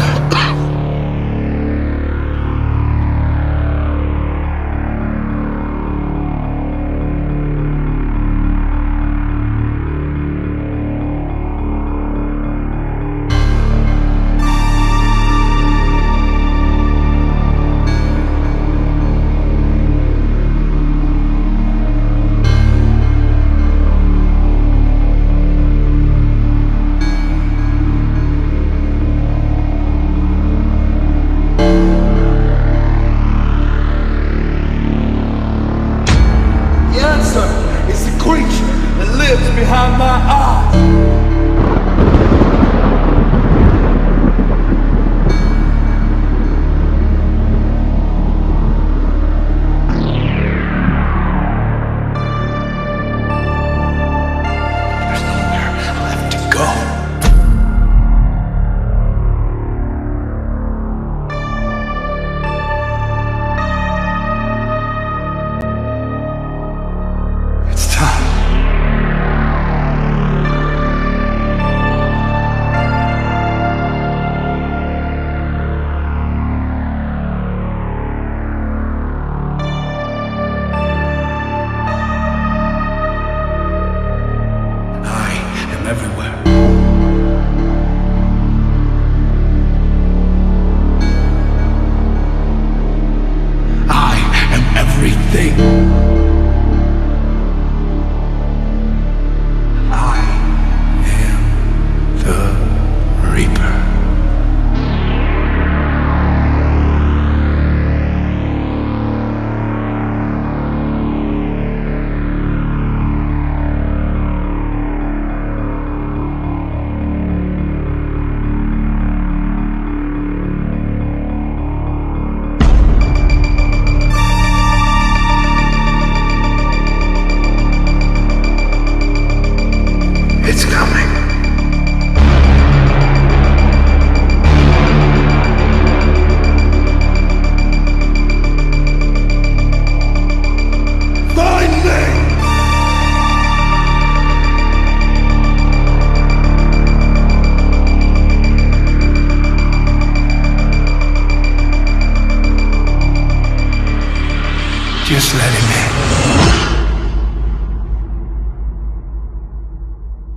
just let him in.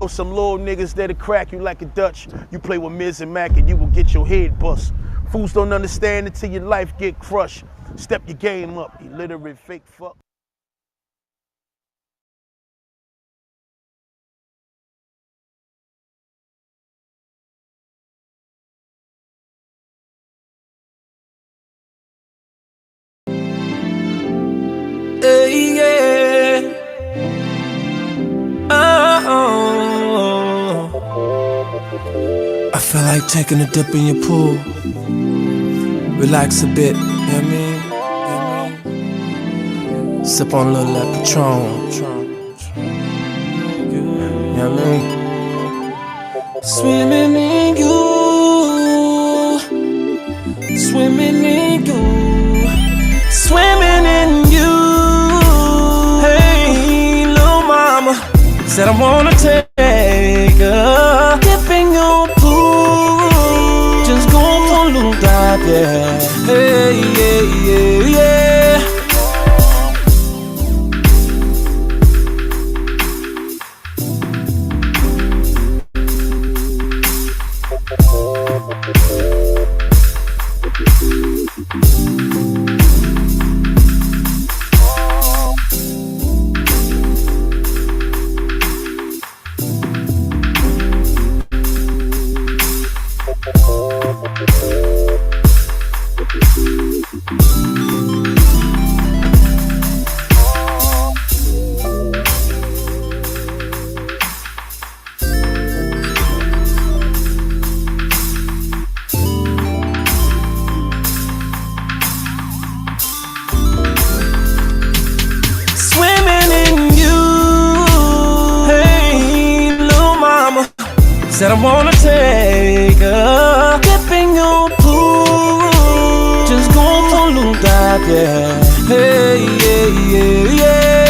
Some little niggas that'll crack you like a Dutch. You play with Miz and Mac and you will get your head bust. Fools don't understand until your life get crushed. Step your game up, illiterate fake fuck. Hey, yeah. Oh, I feel like taking a dip in your pool. Relax a bit, you know what I mean? Sip on a little of that Patron. You know what I mean? Swimming in you. Swimming in you. Swimming in you. Hey, little mama. Said I wanna take a dip in your pool. Just go for a little dive, yeah. Hey, yeah, yeah, yeah. Said I wanna take a dip in your pool. Just go for a little dive, yeah. Hey, yeah, yeah, yeah.